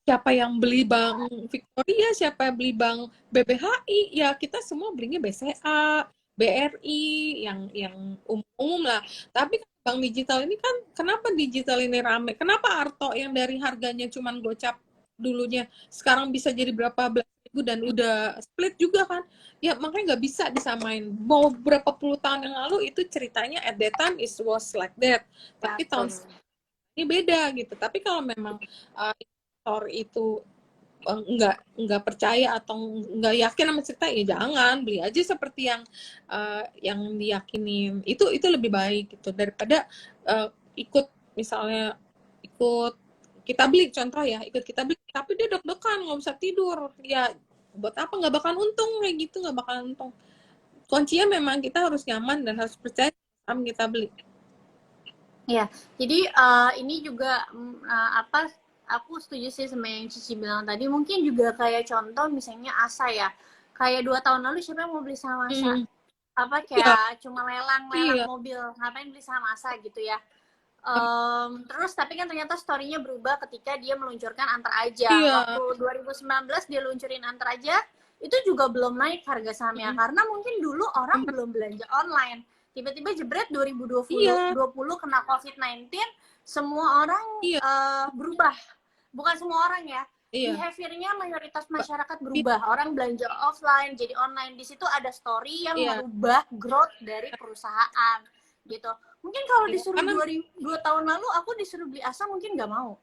siapa yang beli bank Victoria, siapa yang beli bank BBHI, ya kita semua belinya BCA, BRI, yang umum lah. Tapi bank digital ini kan, kenapa digital ini rame? Kenapa Arto yang dari harganya cuman gocap dulunya, sekarang bisa jadi berapa belas ribu dan udah split juga kan? Ya makanya nggak bisa disamain. Mau berapa puluh tahun yang lalu itu ceritanya at that time it was like that. Tapi tahun ini beda gitu. Tapi kalau memang investor itu nggak percaya atau nggak yakin sama cerita, ya jangan beli aja seperti yang diyakinin. Itu lebih baik gitu daripada ikut kita beli, contoh ya, ikut kita beli tapi dia deg-degan nggak bisa tidur, ya buat apa, nggak bakal untung kayak gitu, nggak bakal untung. Kuncinya memang kita harus nyaman dan harus percaya sama kita beli. Ya, jadi ini juga aku setuju sih sama yang Cici bilang tadi. Mungkin juga kayak contoh misalnya Asa ya. Kayak 2 tahun lalu siapa yang mau beli saham Asa? Apa kayak cuma lelang mobil, ngapain beli saham Asa gitu ya. Terus tapi kan ternyata story-nya berubah ketika dia meluncurkan Antar Aja. Waktu 2019 dia luncurin Antar Aja, itu juga belum naik harga sahamnya karena mungkin dulu orang belum belanja online. Tiba-tiba jebret 2020 kena COVID-19, semua orang berubah. Bukan semua orang ya. Behavior-nya mayoritas masyarakat berubah. Orang belanja offline jadi online. Di situ ada story yang merubah growth dari perusahaan. gitu. Mungkin kalau Ya, disuruh karena 2 tahun lalu aku disuruh beli asa mungkin nggak mau,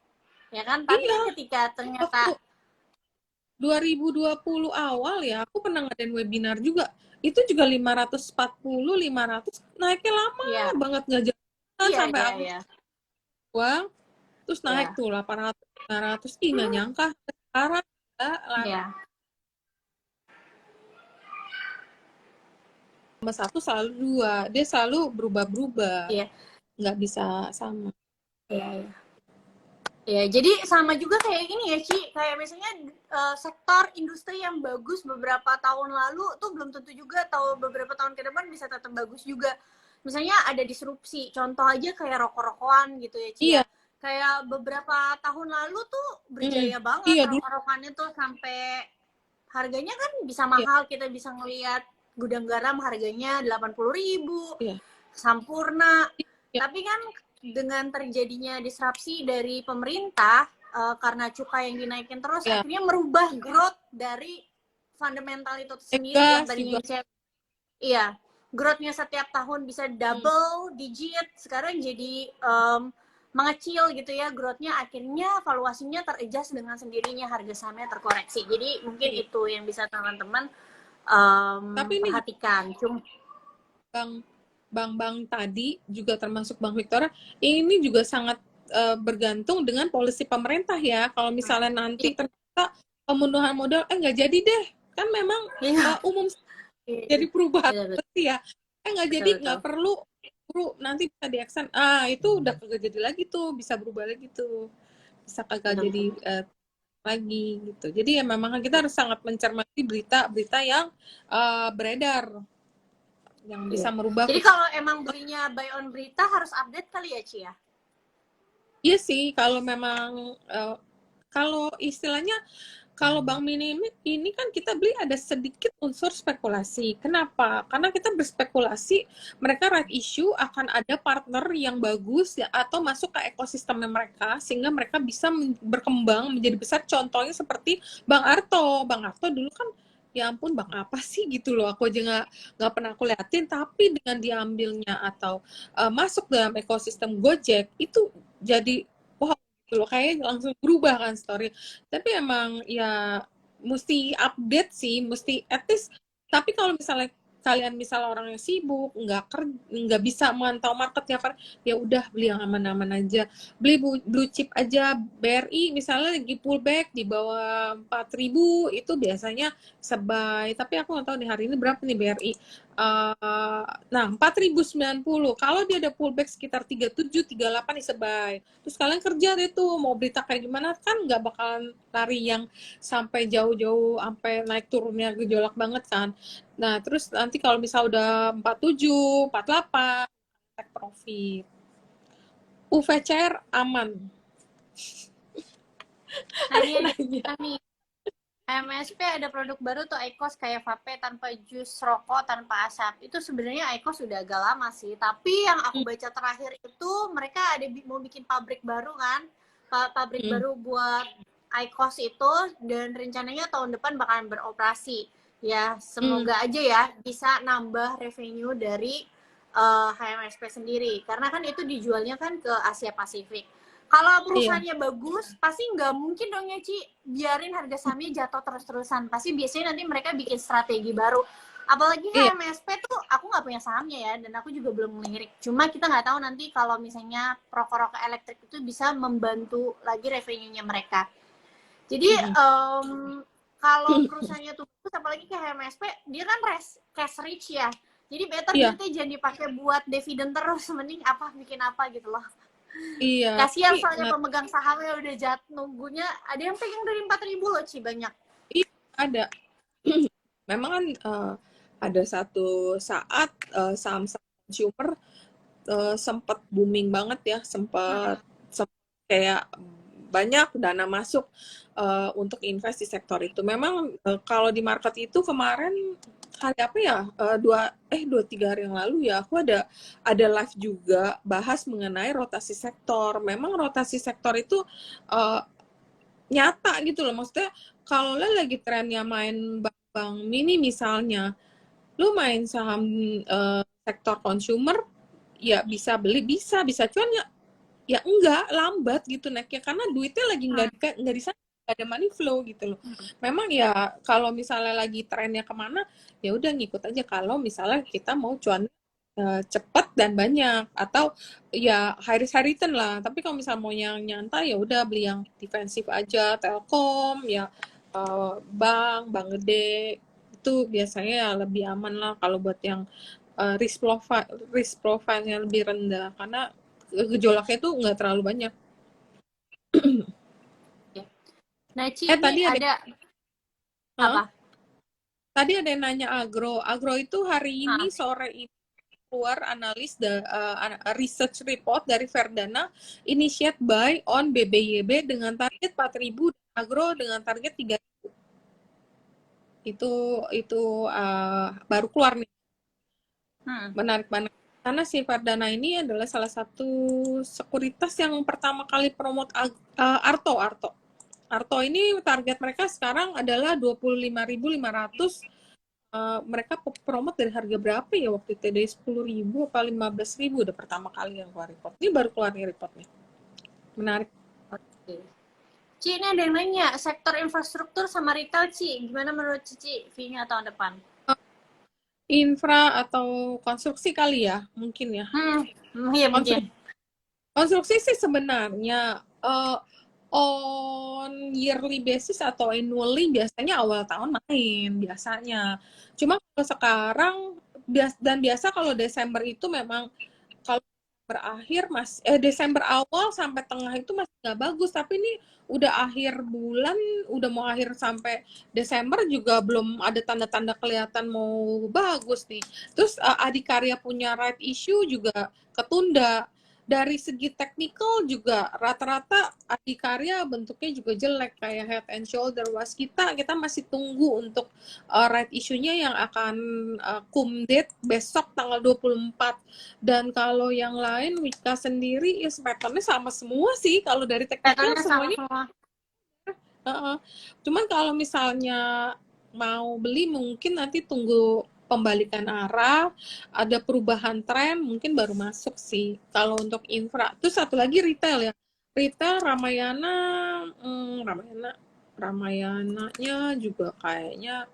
ya kan? Tapi iya kan ketika ternyata waktu 2020 awal ya aku pernah ngadain webinar juga, itu juga 540 500 naiknya lama ya, banget, nggak jalan iya sampai iya aku iya, uang terus naik ya, tuh 800 900. Ih nggak nyangka sekarang nggak iya, tambah satu selalu dua, dia selalu berubah-berubah, iya, nggak bisa sama. iya, iya. Ya, jadi sama juga kayak gini ya, Ci. Kayak misalnya sektor industri yang bagus beberapa tahun lalu tuh belum tentu juga atau beberapa tahun ke depan bisa tetap bagus juga. Misalnya ada disrupsi. Contoh aja kayak rokok-rokokan gitu ya, Ci ya. Iya. Kayak beberapa tahun lalu tuh Mm. berjaya banget Iya dulu. rokok-rokokannya tuh sampai harganya kan bisa Iya. mahal. Kita bisa ngelihat gudang garam harganya 80.000, Iya. Sampurna. Iya. Tapi kan dengan terjadinya disrupsi dari pemerintah karena cukai yang dinaikin terus Iya. akhirnya merubah growth dari fundamental itu sendiri yang Gas juga. tadinya iya growthnya setiap tahun bisa Mm. double digit sekarang jadi mengecil gitu ya growthnya akhirnya valuasinya teradjust dengan sendirinya harga sahamnya terkoreksi jadi mungkin Iya. itu yang bisa teman-teman Tapi ini perhatikan cuma bank tadi juga termasuk Bank Victoria ini juga sangat bergantung dengan polisi pemerintah ya. Kalau misalnya nanti ternyata pemenuhan modal nggak jadi deh, kan memang iya umum iya jadi perubahan betul polisi ya. Nggak jadi, betul betul nggak perlu nanti bisa diaksen. Itu udah kagak jadi lagi tuh, bisa berubah lagi tuh, bisa kagak betul jadi betul. lagi gitu. Jadi ya memang kita harus sangat mencermati berita-berita yang beredar yang bisa Iya. merubah. Jadi kalau emang belinya buy on berita harus update kali ya, Ci ya? Iya sih, kalau memang kalau istilahnya kalau Bank Mini ini kan kita beli ada sedikit unsur spekulasi. Kenapa? Karena kita berspekulasi mereka right issue akan ada partner yang bagus ya, atau masuk ke ekosistemnya mereka sehingga mereka bisa berkembang menjadi besar. Contohnya seperti Bang Arto. Bang Arto dulu kan ya ampun bang apa sih gitu loh, aku aja nggak pernah aku liatin, tapi dengan diambilnya atau masuk dalam ekosistem Gojek itu jadi wah gitu loh, kayaknya langsung berubah kan story. Tapi emang ya mesti update sih, mesti at least. Tapi kalau misalnya kalian misalnya orang yang sibuk, nggak bisa memantau market tiap hari, ya udah beli yang aman-aman aja. Beli blue chip aja, BRI misalnya lagi pullback di bawah 4.000 itu biasanya sebuy. Tapi aku nggak tahu nih hari ini berapa nih BRI. Nah 4.090 kalau dia ada pullback sekitar 37 38 nih sebuy. Terus kalian kerja deh tuh mau berita kayak gimana kan nggak bakalan lari yang sampai jauh-jauh sampai naik turunnya gejolak banget kan. Nah terus nanti kalau misal udah 47 48 take profit. UVCR aman. Nah ini ada Nanya. nih, MSP ada produk baru tuh IQOS kayak vape tanpa jus rokok tanpa asap. Itu sebenarnya IQOS sudah agak lama sih. Tapi yang aku baca terakhir itu mereka ada mau bikin pabrik baru kan, pabrik baru buat IQOS itu dan rencananya tahun depan bakalan beroperasi. Ya semoga aja ya bisa nambah revenue dari HMSP sendiri. Karena kan itu dijualnya kan ke Asia Pasifik. Kalau Iya. perusahaannya bagus, pasti nggak mungkin dong ya, Ci, biarin harga sahamnya jatuh terus-terusan. Pasti biasanya nanti mereka bikin strategi baru. Apalagi Iya. HMSP tuh, aku nggak punya sahamnya ya, dan aku juga belum melirik. Cuma kita nggak tahu nanti kalau misalnya rokok-rokok elektrik itu bisa membantu lagi revenue-nya mereka. Jadi, kalau perusahaannya tuh bagus, apalagi kayak HMSP, dia kan cash rich ya. Jadi better Iya. duitnya jangan dipakai buat dividen terus, mending apa bikin apa gitu loh. Iya. Kasihan Tapi soalnya pemegang sahamnya udah jatuh nunggunya. Ada yang pegang dari 4.000 loh, Ci, banyak. iya, ada. Memang kan ada satu saat saham-saham consumer sempat booming banget ya, sempat kayak banyak dana masuk untuk invest di sektor itu. Memang kalau di market itu kemarin hari apa ya, 2-3 hari yang lalu ya, aku ada live juga bahas mengenai rotasi sektor. Memang rotasi sektor itu nyata gitu loh, maksudnya kalau lo lagi trennya main bank mini misalnya, lu main saham sektor consumer ya bisa beli, bisa cuman ya enggak, lambat gitu naiknya karena duitnya lagi nggak di sana, nggak ada money flow gitu loh. Memang ya kalau misalnya lagi trennya kemana, ya udah ngikut aja kalau misalnya kita mau cuan cepat dan banyak, atau ya high risk high return lah. Tapi kalau misalnya mau yang nyantai, ya udah beli yang defensif aja, Telkom ya, bank gede itu biasanya ya lebih aman lah kalau buat yang risk profile-nya lebih rendah, karena gejolaknya tuh nggak terlalu banyak. Nah, Ci, ini Tadi ada ada apa? tadi ada yang nanya agro itu hari ini Ah, sore ini keluar analis research report dari Verdana, initiate buy on BBYB dengan target 4.000, agro dengan target 3.000. Itu baru keluar nih. Menarik banget karena si Verdana ini adalah salah satu sekuritas yang pertama kali promote Arto ini target mereka sekarang adalah 25.500. Mereka promote dari harga berapa ya waktu itu, dari 10.000 apa 15.000 udah pertama kali yang keluar report. Ini baru keluar nih reportnya. Menarik. oke. Ci, ini ada yang nanya, sektor infrastruktur sama retail, Ci, gimana menurut Cici fee-nya tahun depan? Infra atau konstruksi kali ya, mungkin ya. Iya Konstruksi, mungkin. konstruksi sih sebenarnya on yearly basis atau annually biasanya awal tahun main biasanya. Cuma kalau sekarang dan biasa kalau Desember itu memang, kalau berakhir Desember awal sampai tengah itu masih nggak bagus, tapi ini udah akhir bulan, udah mau akhir sampai Desember juga belum ada tanda-tanda kelihatan mau bagus nih. Terus Adikarya punya right issue juga ketunda. Dari segi teknikal juga rata-rata Adikarya bentuknya juga jelek kayak Head and Shoulder. Kita masih tunggu untuk right issue-nya yang akan cum date besok tanggal 24. Dan kalau yang lain Wika sendiri ya pattern-nya sama semua sih, kalau dari teknikal Pattern-nya sama semuanya. semua. Cuman kalau misalnya mau beli mungkin nanti tunggu pembalikan arah, ada perubahan tren, mungkin baru masuk sih kalau untuk infra. Terus satu lagi retail ya, retail Ramayananya juga kayaknya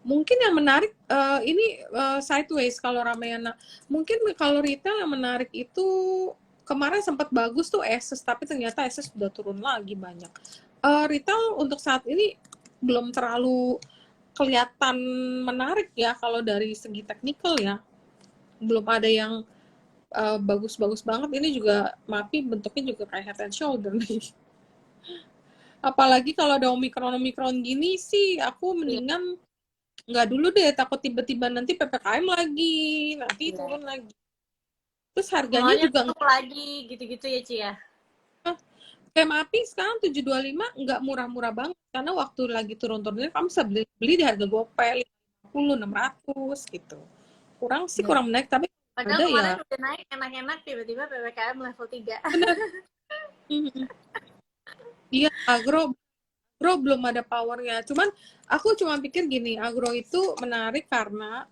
mungkin yang menarik ini sideways kalau Ramayana. Mungkin kalau retail yang menarik itu kemarin sempat bagus tuh Asus, tapi ternyata Asus sudah turun lagi banyak. Retail untuk saat ini belum terlalu kelihatan menarik ya kalau dari segi teknikal ya. Belum ada yang bagus-bagus banget. Ini juga MAPI bentuknya juga kayak head and shoulder nih. Apalagi kalau ada omikron gini sih, aku mendingan nggak dulu deh, takut tiba-tiba nanti PPKM lagi, nanti turun lagi. Terus harganya Maunya juga tutup lagi, gitu-gitu ya, Ci ya? kayak MAPI sekarang 725 nggak murah-murah banget, karena waktu lagi turun-turunnya kamu bisa beli di harga GoPay 50, 600 gitu. Kurang menaik, tapi Padahal ada ya. kemarin udah naik enak-enak, tiba-tiba PPKM level 3. Benar. Iya, agro belum ada powernya. Aku cuma pikir gini, agro itu menarik karena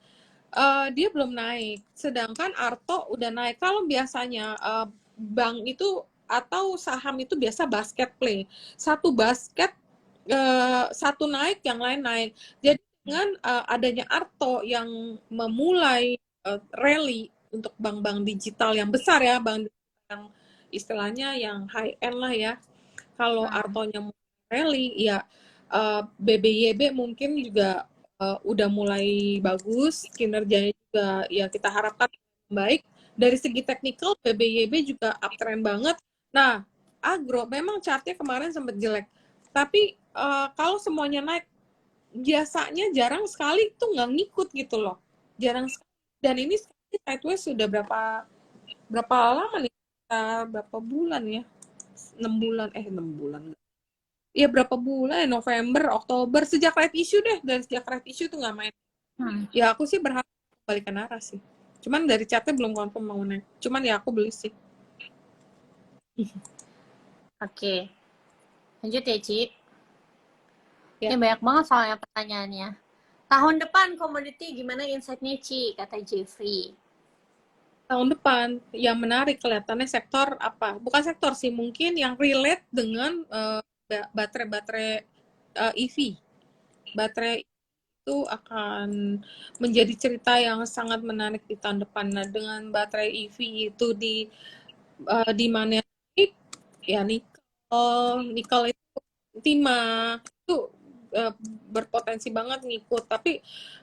dia belum naik. Sedangkan Arto udah naik. Kalau biasanya bank itu atau saham itu biasa basket play. Satu basket, satu naik, yang lain naik. Jadi dengan adanya Arto yang memulai rally untuk bank-bank digital yang besar ya, bank yang istilahnya yang high end lah ya. Kalau Artonya rally, ya BBYB mungkin juga udah mulai bagus, kinerjanya juga ya kita harapkan baik. Dari segi teknikal, BBYB juga uptrend banget. Nah, agro memang chartnya kemarin sempat jelek, tapi kalau semuanya naik, biasanya jarang sekali tuh nggak ngikut gitu loh, jarang sekali. Dan ini sideways sudah berapa lama nih? Berapa bulan ya? 6 bulan ya, berapa bulan ya, November, Oktober, sejak right issue deh. Dan sejak right issue tuh nggak main. Ya aku sih berharap balikan arah sih. Cuman dari chatnya belum confirm mau naik. Cuman ya aku beli sih. Oke. Lanjut ya, Ci. Ya. Ini banyak banget soalnya pertanyaannya. Tahun depan komoditi gimana insight-nya, Ci? Kata Jeffrey. tahun depan yang menarik kelihatannya sektor apa? Bukan sektor sih, mungkin yang relate dengan baterai-baterai EV. Baterai itu akan menjadi cerita yang sangat menarik di tahun depan. Nah, dengan baterai EV itu di mana ya nikel itu timah itu berpotensi banget ngikut. Tapi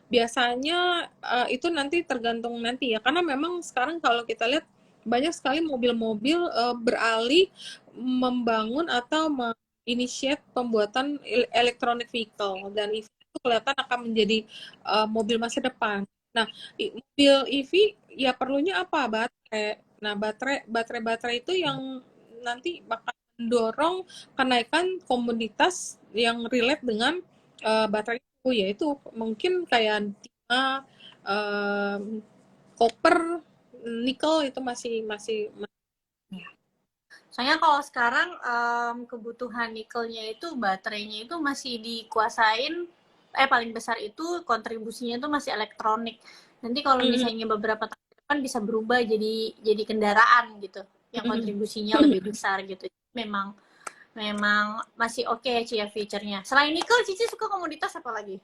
biasanya itu nanti tergantung nanti ya, karena memang sekarang kalau kita lihat banyak sekali mobil-mobil beralih membangun atau initiate pembuatan electronic vehicle, dan EV itu kelihatan akan menjadi mobil masa depan. Nah, mobil EV ya perlunya apa? Baterai. Nah, baterai itu yang nanti bakal mendorong kenaikan komoditas yang relate dengan baterai itu, yaitu mungkin kayak timah, copper, nikel itu masih. Soalnya kalau sekarang kebutuhan nikelnya itu baterainya itu masih dikuasain, paling besar itu kontribusinya itu masih elektronik. Nanti kalau misalnya beberapa tahun ke depan bisa berubah jadi kendaraan gitu, yang kontribusinya lebih besar gitu. Memang masih oke Ci ya feature-nya. Selain nikel, Cici suka komoditas apa lagi?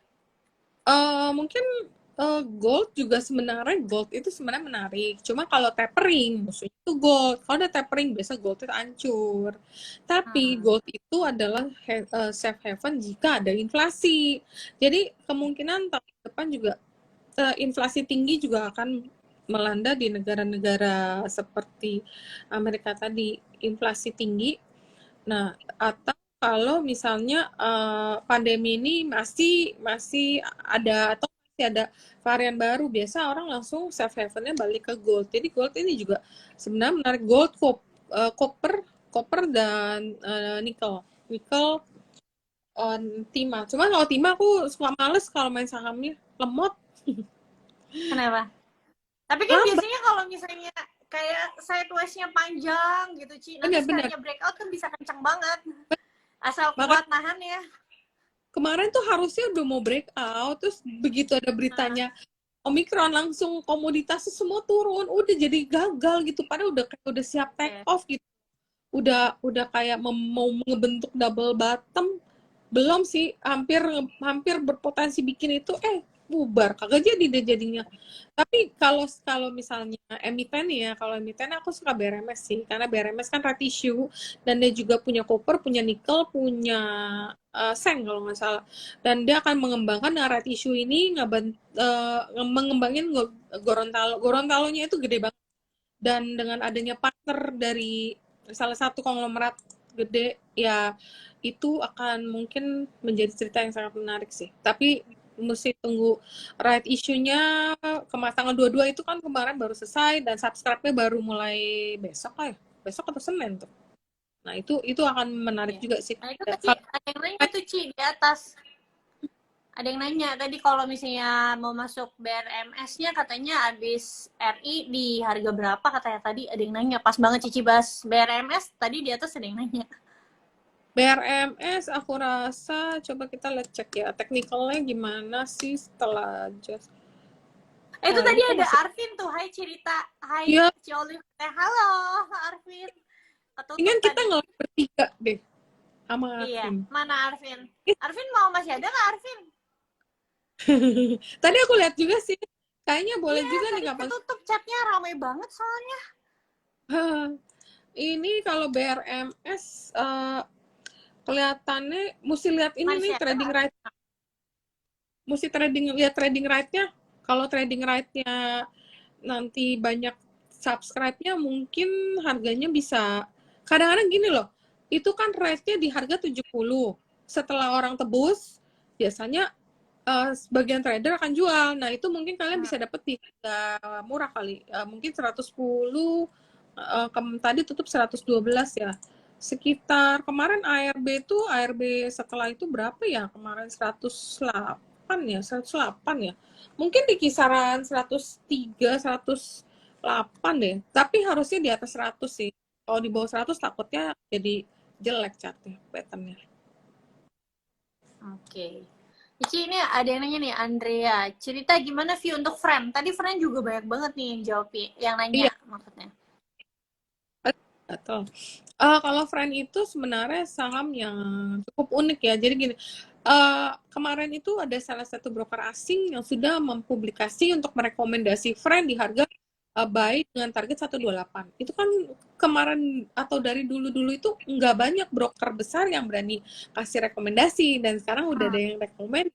Mungkin gold juga sebenarnya menarik. Cuma kalau tapering musuhnya itu gold. Kalau ada tapering biasa gold itu hancur. Tapi gold itu adalah safe haven jika ada inflasi. Jadi kemungkinan tahun depan juga inflasi tinggi juga akan melanda di negara-negara seperti Amerika tadi, inflasi tinggi. Nah, atau kalau misalnya pandemi ini masih ada atau masih ada varian baru, biasa orang langsung safe havennya balik ke gold. Jadi gold ini juga sebenarnya menarik, gold, copper dan nikel, timah. Cuma kalau timah aku suka males kalau main sahamnya, lemot. Kenapa? Tapi kan biasanya kalau misalnya kayak sideways-nya panjang gitu, Ci. Nanti sekalinya breakout kan bisa kenceng banget. Asal kuat nahan ya. Kemarin tuh harusnya udah mau breakout, terus begitu ada beritanya Omicron langsung komoditasnya semua turun, udah jadi gagal gitu. Padahal udah siap take off gitu. Udah kayak mau ngebentuk double bottom. Belum sih, hampir berpotensi bikin itu bubar, kagak jadi deh jadinya. Tapi kalau misalnya emiten ya, kalau emiten aku suka BRMS sih, karena BRMS kan red issue dan dia juga punya copper, punya nikel, punya seng kalau nggak salah. Dan dia akan mengembangkan dengan red issue ini mengembangin Gorontalo-nya itu gede banget. Dan dengan adanya partner dari salah satu konglomerat gede ya, itu akan mungkin menjadi cerita yang sangat menarik sih. Tapi mesti tunggu right issue-nya tanggal 22 itu kan kemarin baru selesai, dan subscribe-nya baru mulai besok lah ya. Besok atau Senin tuh. Nah, itu akan menarik juga sih. Nah, itu tadi ada yang nanya tuh Ci di atas. Ada yang nanya tadi kalau misalnya mau masuk BRMS-nya katanya habis RI di harga berapa katanya tadi, ada yang nanya. Pas banget Cici bahas BRMS tadi di atas ada yang nanya. BRMS aku rasa coba kita lihat cek ya teknikalnya gimana sih setelah just. Itu tadi ada Arvin tuh, hai Cirita, hai ya. Ciolif, halo Arvin. Ingin kita ngeliat bertiga deh sama Iya, Arvin. mana Arvin? Arvin mau masih ada nggak Arvin? Tadi aku lihat juga sih, kayaknya boleh juga nih kapan. Tutup chatnya ramai banget soalnya. Ini kalau BRMS kelihatannya mesti lihat ini nih trading right. Mesti lihat trading right-nya. Kalau trading right-nya nanti banyak subscribe-nya, mungkin harganya bisa kadang-kadang gini loh. Itu kan rate-nya di harga 70. Setelah orang tebus, biasanya sebagian trader akan jual. Nah, itu mungkin kalian bisa dapat di harga murah kali. Mungkin 110, tadi tutup 112 ya. Sekitar kemarin ARB setelah itu berapa ya? Kemarin 108 ya, 108 ya. Mungkin di kisaran 103, 108 deh. Tapi harusnya di atas 100 sih. Kalau di bawah 100 takutnya jadi jelek chartnya, patternnya. Oke. Cici, ini ada yang nanya nih, Andrea. Cerita gimana view untuk friend? Tadi friend juga banyak banget nih yang jawab, yang nanya Iya, maksudnya. betul. Kalau Friend itu sebenarnya saham yang cukup unik ya. Jadi gini, kemarin itu ada salah satu broker asing yang sudah mempublikasi untuk merekomendasi Friend di harga buy dengan target 128. Itu kan kemarin atau dari dulu-dulu itu nggak banyak broker besar yang berani kasih rekomendasi, dan sekarang udah ada yang rekomend,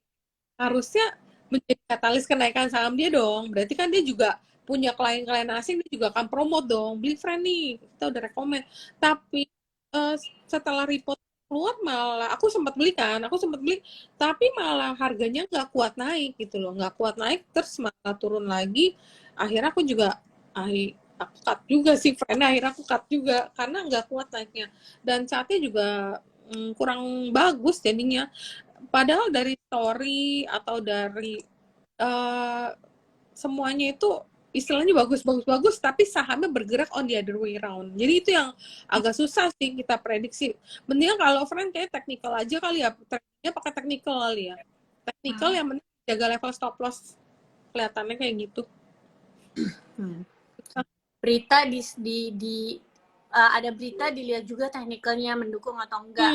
harusnya menjadi katalis kenaikan saham dia dong. Berarti kan dia juga punya klien-klien asing, dia juga akan promote dong. Beli Friend nih, kita udah rekomend. Tapi setelah report keluar malah aku sempat beli, tapi malah harganya nggak kuat naik gitu loh, nggak kuat naik, terus malah turun lagi. Akhirnya aku juga, aku cut juga sih Friend, akhirnya aku cut juga karena nggak kuat naiknya, dan saatnya juga kurang bagus jadinya. Padahal dari story atau dari uh, semuanya itu istilahnya bagus-bagus, tapi sahamnya bergerak on the other way around. Jadi itu yang agak susah sih kita prediksi. Mendingan kalau Friend kayak technical aja kali ya, tradingnya pakai technical kali ya. Technical yang penting jaga level stop loss, kelihatannya kayak gitu. Berita ada berita dilihat juga teknikalnya mendukung atau enggak,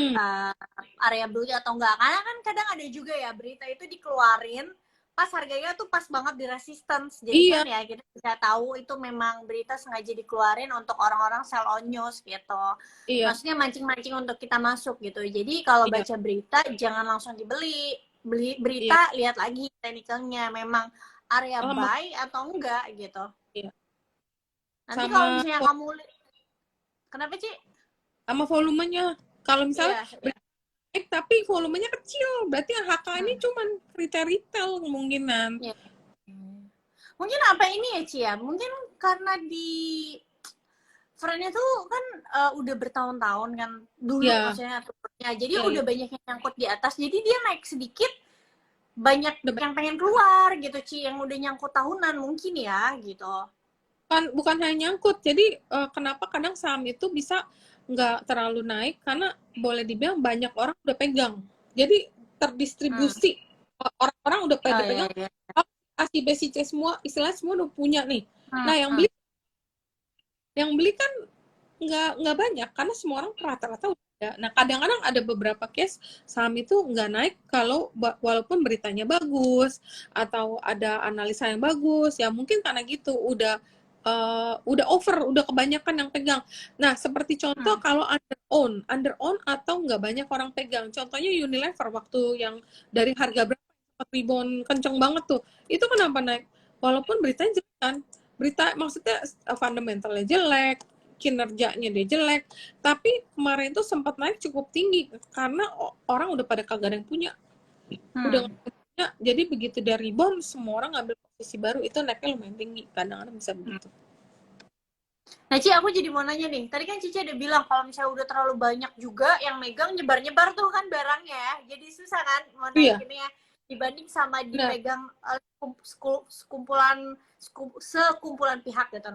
area beli atau enggak, karena kan kadang ada juga ya berita itu dikeluarin pas harganya tuh pas banget di resistance, jadi Iya, kan ya kita bisa tahu itu memang berita sengaja dikeluarin untuk orang-orang sell on news gitu, iya, maksudnya mancing-mancing untuk kita masuk gitu. Jadi kalau iya, baca berita jangan langsung beli iya. berita, lihat lagi teknikalnya memang area Sama, buy atau enggak gitu. iya. Nanti kalau Sama, misalnya kamu, kenapa Ci? sama volumenya. Kalau misalnya Iya, iya. naik tapi volumenya kecil, berarti yang HK ini cuman retail kemungkinan. Iya. Mungkin apa ini ya Ci ya? Mungkin karena di friend tuh kan udah bertahun-tahun kan dulu Ya, maksudnya turunnya. Jadi ya, ya. udah banyak yang nyangkut di atas. Jadi dia naik sedikit, banyak Udah yang pengen keluar gitu Ci, yang udah nyangkut tahunan mungkin ya gitu. bukan hanya nyangkut. Jadi kenapa kadang saham itu bisa nggak terlalu naik karena boleh dibilang banyak orang udah pegang. Jadi terdistribusi. Orang-orang udah pada Oh, iya, pegang, iya. A, si B, si C semua, istilahnya semua udah punya nih. Hmm, Nah, hmm, yang beli kan nggak banyak karena semua orang rata-rata udah ada. Nah, kadang-kadang ada beberapa case saham itu nggak naik kalau walaupun beritanya bagus atau ada analisa yang bagus, ya mungkin karena gitu udah over, udah kebanyakan yang pegang. Nah, seperti contoh kalau under own atau nggak banyak orang pegang. Contohnya Unilever waktu yang dari harga berapa rebound kenceng banget tuh. Itu kenapa naik? Walaupun beritanya jelek kan. Berita maksudnya fundamentalnya jelek, kinerjanya dia jelek, tapi kemarin itu sempat naik cukup tinggi karena orang udah pada kagak ada yang punya. Udah nggak punya, jadi begitu dari rebound semua orang ngambil posisi baru, itu naiknya lumayan tinggi, kadang-kadang bisa begitu. Nah, Ci, aku jadi mau nanya nih. Tadi kan Cici ada bilang kalau misalnya udah terlalu banyak juga yang megang, nyebar-nyebar tuh kan barangnya. Jadi susah kan mau naikinnya dibanding sama dipegang sekumpulan pihak gitu.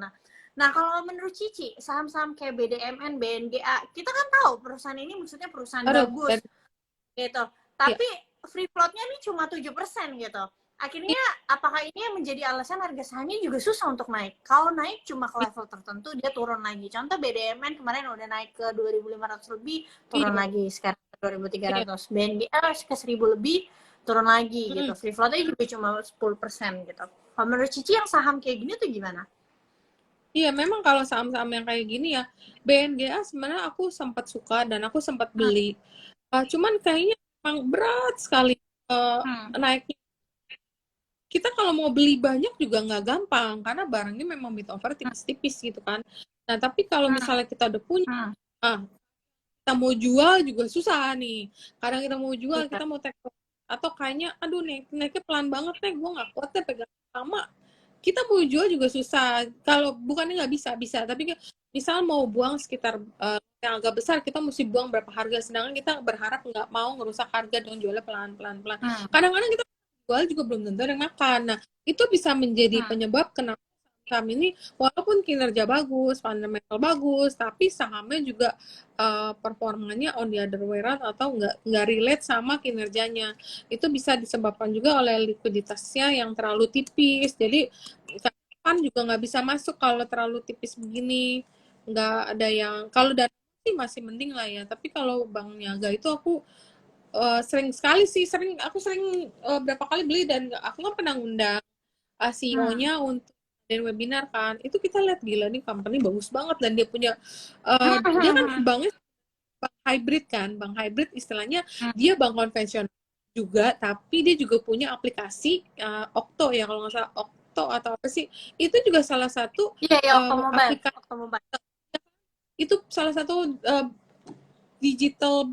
Nah, kalau menurut Cici, saham-saham kayak BDMN, BNGA, kita kan tahu perusahaan ini maksudnya perusahaan bagus gitu. Tapi free float-nya nih cuma 7% gitu. Akhirnya apakah ini yang menjadi alasan harga sahamnya juga susah untuk naik? Kalau naik cuma ke level tertentu dia turun lagi. Contoh BDMN kemarin udah naik ke 2.500 lebih, turun lagi sekarang ke 2.300. BNDA ke 1.000 lebih, turun lagi gitu. Free float-nya juga cuma 10% gitu. Kalau menurut Cici yang saham kayak gini tuh gimana? Iya, memang kalau saham-saham yang kayak gini ya, BNGA sebenarnya aku sempat suka dan aku sempat beli. Cuman kayaknya memang berat sekali naiknya. Kita kalau mau beli banyak juga nggak gampang karena barangnya memang bid over tipis-tipis gitu kan. Nah, tapi kalau misalnya kita udah punya, kita mau jual juga susah nih. Kadang kita mau jual, kita mau take profit, atau kayaknya aduh nih naiknya pelan banget nih, gue nggak kuat deh pegang lama. Kita mau jual juga susah. Kalau bukannya nggak bisa, tapi misal mau buang sekitar yang agak besar, kita mesti buang berapa harga, sedangkan kita berharap nggak mau ngerusak harga dengan jualnya pelan-pelan. Kadang-kadang kita jual juga belum tentu ada yang makan. Nah, itu bisa menjadi penyebab kenapa saham ini walaupun kinerja bagus, fundamental bagus, tapi sahamnya juga performanya on the other way around atau nggak relate sama kinerjanya. Itu bisa disebabkan juga oleh likuiditasnya yang terlalu tipis. Jadi kan juga nggak bisa masuk kalau terlalu tipis begini. Nggak ada yang kalau dana sih masih mending lah ya. Tapi kalau bank niaga itu aku sering sekali sih aku sering berapa kali beli dan aku kan pernah ngundang CEO-nya untuk dan webinar kan itu kita lihat gila nih company bagus banget dan dia punya dia kan banknya bank hybrid kan bank hybrid istilahnya dia bank konvensional juga tapi dia juga punya aplikasi Okto ya kalau nggak salah Okto atau apa sih itu juga salah satu Iya, ya, aplikasi Oktomobile. itu salah satu digital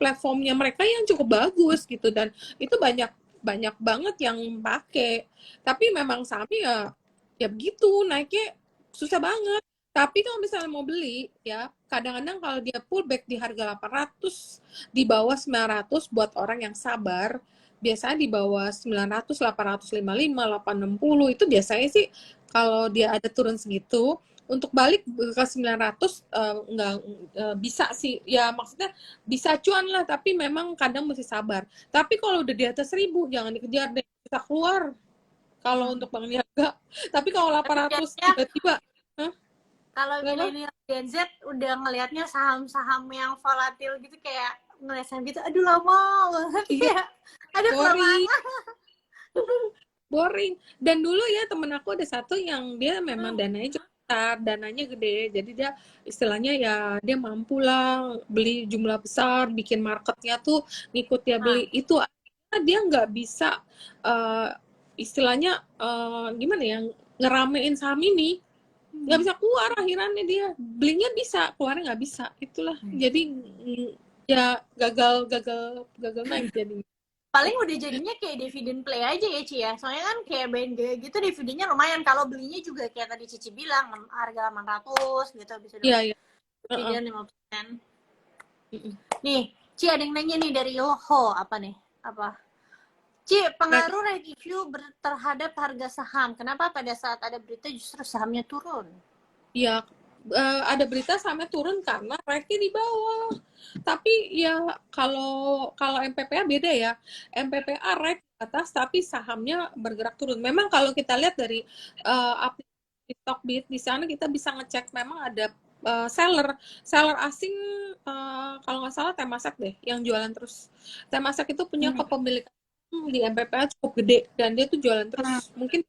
platformnya mereka yang cukup bagus gitu dan itu banyak banyak banget yang pakai tapi memang sahamnya ya begitu naiknya susah banget tapi kalau misalnya mau beli ya kadang-kadang kalau dia pullback di harga 800 di bawah 900 buat orang yang sabar biasanya di bawah 900 855 860 itu biasanya sih kalau dia ada turun segitu untuk balik ke 900 nggak bisa sih ya maksudnya bisa cuan lah tapi memang kadang mesti sabar tapi kalau udah di atas 1000 jangan dikejar deh bisa keluar kalau untuk bank niaga tapi kalau 800 tiba-tiba kalau milenial Gen Z udah ngelihatnya saham-saham yang volatil gitu kayak ngeliat saham gitu aduh lama banget iya, ya ada boring kelamaan boring dan dulu ya temen aku ada satu yang dia memang dananya cukup besar dananya gede jadi dia istilahnya ya dia mampu lah beli jumlah besar bikin marketnya tuh ngikut dia beli itu dia nggak bisa istilahnya gimana ya ngeramein saham ini nggak bisa keluar akhirannya dia belinya bisa keluarnya nggak bisa itulah jadi ya gagal naik jadi paling udah jadinya kayak dividen play aja ya Ci ya soalnya kan kayak BNG gitu dividennya lumayan kalau belinya juga kayak tadi Cici bilang harga 800 gitu bisa iya, iya. dividen 5%. Nih Ci ada yang nanya nih dari Loho apa nih apa Ci, pengaruh review terhadap harga saham. Kenapa pada saat ada berita justru sahamnya turun? Ya, ada berita sahamnya turun karena rate-nya di bawah. Tapi ya kalau MPPA beda ya. MPPA rate di atas tapi sahamnya bergerak turun. Memang kalau kita lihat dari aplikasi Stockbit di sana kita bisa ngecek memang ada seller asing kalau nggak salah Temasek deh yang jualan terus. Temasek itu punya kepemilikan di MPPA cukup gede dan dia tuh jualan terus mungkin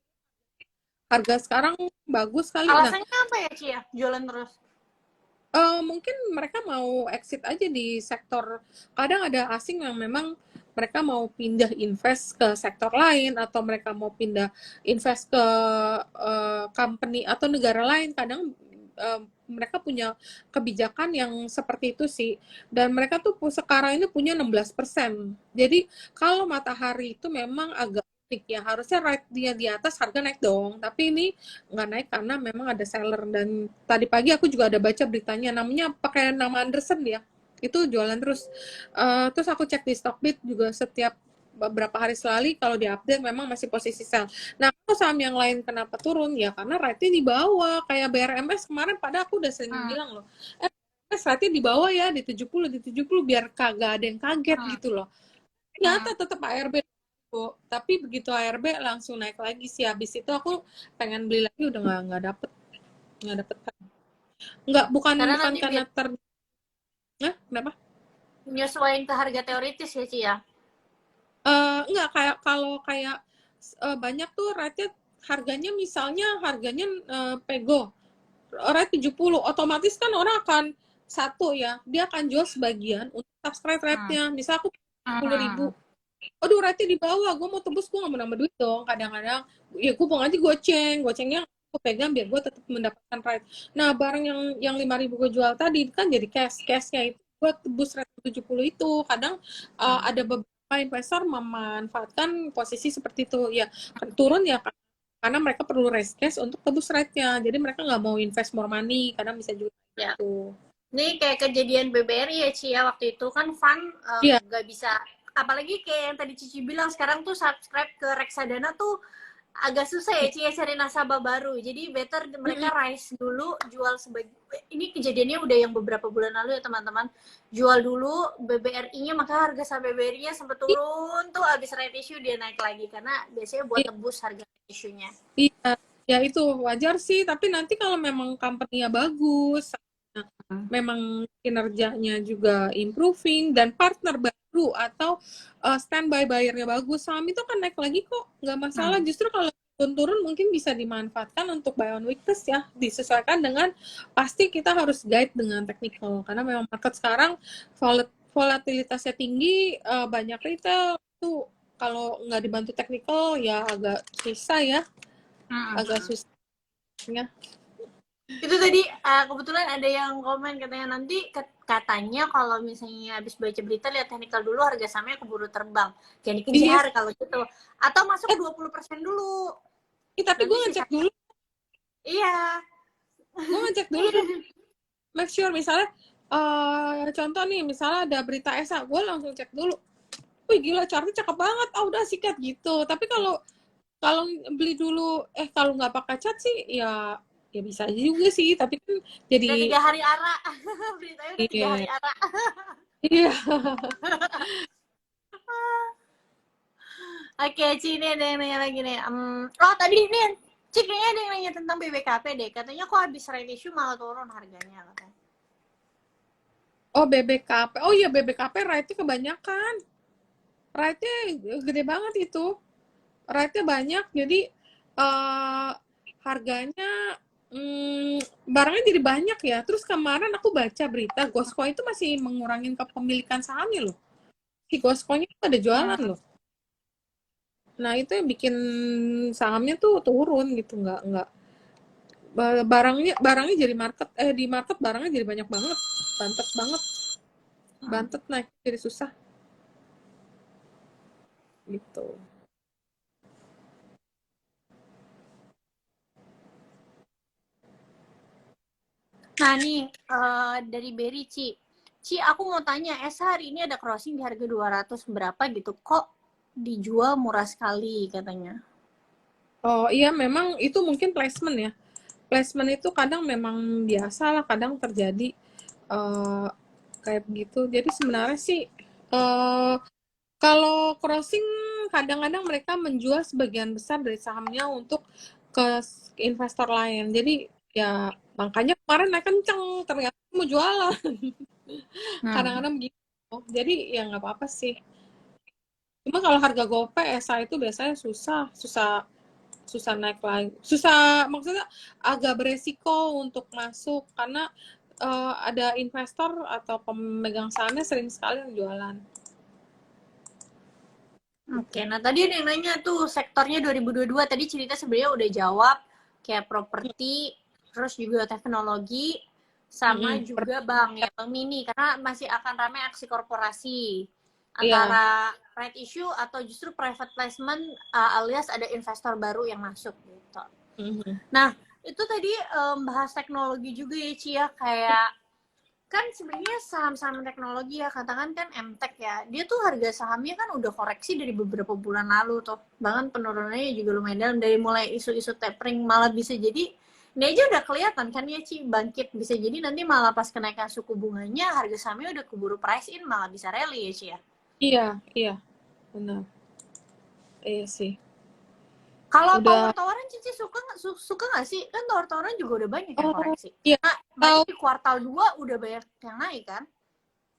harga sekarang bagus kali alasannya apa ya Ci ya jualan terus mungkin mereka mau exit aja di sektor kadang ada asing yang memang mereka mau pindah invest ke sektor lain atau mereka mau pindah invest ke company atau negara lain kadang mereka punya kebijakan yang seperti itu sih dan mereka tuh sekarang ini punya 16%. Jadi kalau Matahari itu memang agak unik ya harusnya rate dia di atas harga naik dong tapi ini nggak naik karena memang ada seller dan tadi pagi aku juga ada baca beritanya namanya pakai nama Anderson ya itu jualan terus terus aku cek di Stockbit juga setiap beberapa hari sekali kalau diupdate memang masih posisi sell. Nah, kalau saham yang lain kenapa turun ya karena rate-nya di bawah kayak BRMS kemarin pada aku udah sering bilang loh. Rate-nya di bawah ya di 70 biar kagak ada yang kaget gitu loh. Ternyata tetap ARB tapi begitu ARB langsung naik lagi sih habis itu aku pengen beli lagi udah nggak dapet bukan karena kenapa nyesuaiin ke harga teoritis ya Ci ya enggak kayak banyak tuh rate harganya misalnya Pego rate 70 otomatis kan orang akan satu ya dia akan jual sebagian untuk subscribe rate-nya misal aku 10.000 aduh rate di bawah gue mau tebus gue nggak mau nambah duit dong kadang-kadang ya gue mau aja gocengnya gue pegang biar gue tetap mendapatkan rate nah barang yang 5.000 gue jual tadi kan jadi cashnya itu gue tebus rate 70 itu kadang ada beberapa investor memanfaatkan posisi seperti itu ya turun ya karena mereka perlu raise cash untuk tebus rate-nya jadi mereka nggak mau invest more money kadang bisa juga ya. gitu ini kayak kejadian BBRI ya Ci ya waktu itu kan fund nggak bisa apalagi kayak yang tadi Cici bilang sekarang tuh subscribe ke reksadana tuh agak susah ya Cia cari nasabah baru. Jadi better mereka Mm-mm. rise dulu, jual ini kejadiannya udah yang beberapa bulan lalu ya teman-teman. Jual dulu BBRI-nya, maka harga saham BBRI-nya sempat turun tuh, abis right issue dia naik lagi karena biasanya buat Iya, tebus harga right issue-nya. iya, ya itu wajar sih. Tapi nanti kalau memang company-nya bagus, memang kinerjanya juga improving dan partner baru atau standby bayarnya bagus, saham itu kan naik lagi kok, nggak masalah. Hmm. Justru kalau turun mungkin bisa dimanfaatkan untuk buy on weakness ya, disesuaikan dengan pasti kita harus guide dengan technical karena memang market sekarang volatilitasnya tinggi, banyak retail itu kalau nggak dibantu technical ya agak susah ya, agak susah ya. Itu tadi kebetulan ada yang komen katanya nanti katanya kalau misalnya habis baca berita lihat technical dulu harga sahamnya keburu terbang. Jadi Iya, kejar kalau gitu. Atau masuk 20% dulu. tapi Nanti gue sisa. ngecek dulu, Iya. make sure misalnya contoh nih, misalnya ada berita ESA, gue langsung cek dulu, wih gila chartnya cakep banget, udah sikat gitu. Tapi kalau kalau beli dulu, kalau nggak pakai cat sih ya ya bisa aja juga sih, tapi kan jadi Udah 3 hari ara. Beritanya udah 3 hari iya, ara. iya. Oke, Ci, ini ada yang nanya lagi nih. Oh, tadi nih, Ci, kayaknya ada yang nanya tentang BBKP deh. Katanya kok habis right issue malah turun harganya. Katanya. Oh BBKP, oh iya BBKP rate-nya kebanyakan, rate-nya gede banget itu, rate-nya banyak, jadi uh, harganya barangnya jadi banyak ya. Terus kemarin aku baca berita Gosco itu masih mengurangin kepemilikan sahamnya loh, si Gosco-nya itu ada jualan loh. Nah itu yang bikin sahamnya tuh turun gitu, nggak barangnya jadi di market barangnya jadi banyak banget, bantet naik jadi susah gitu. Nah, nih dari Berry, Ci. Ci, aku mau tanya, hari ini ada crossing di harga 200 berapa gitu. Kok dijual murah sekali katanya? Oh iya, memang itu mungkin placement ya. Placement itu kadang memang biasa lah, kadang terjadi kayak begitu. Jadi sebenarnya sih kalau crossing kadang-kadang mereka menjual sebagian besar dari sahamnya untuk ke investor lain. Jadi ya makanya kemarin naik kenceng, ternyata mau jualan. Kadang-kadang begitu. Jadi ya nggak apa-apa sih. Cuma kalau harga GoPay ESA itu biasanya susah naik lagi, susah, maksudnya agak beresiko untuk masuk karena ada investor atau pemegang sahamnya sering sekali yang jualan. Oke, nah tadi ada yang nanya tuh sektornya 2022, tadi cerita sebenarnya udah jawab, kayak properti, terus juga teknologi, sama juga bank ya, bank mini, karena masih akan ramai aksi korporasi Iya. antara right issue atau justru private placement alias ada investor baru yang masuk gitu. Nah, itu tadi bahas teknologi juga ya Ci ya, kayak kan sebenarnya saham-saham teknologi ya, katakan kan MTech ya, dia tuh harga sahamnya kan udah koreksi dari beberapa bulan lalu tuh, bahkan penurunannya juga lumayan dalam, dari mulai isu-isu tapering malah bisa jadi ini aja udah kelihatan kan ya Ci, bangkit, bisa jadi nanti malah pas kenaikan suku bunganya harga sahamnya udah keburu price in, malah bisa rally ya Ci ya. Iya, benar. Iya sih. Kalau Udah. tawar-tawaran Cici suka nggak sih? Kan tawar-tawaran juga udah banyak yang Oh, koreksi. iya. Nah, Tahu, di kuartal 2 udah banyak yang naik kan?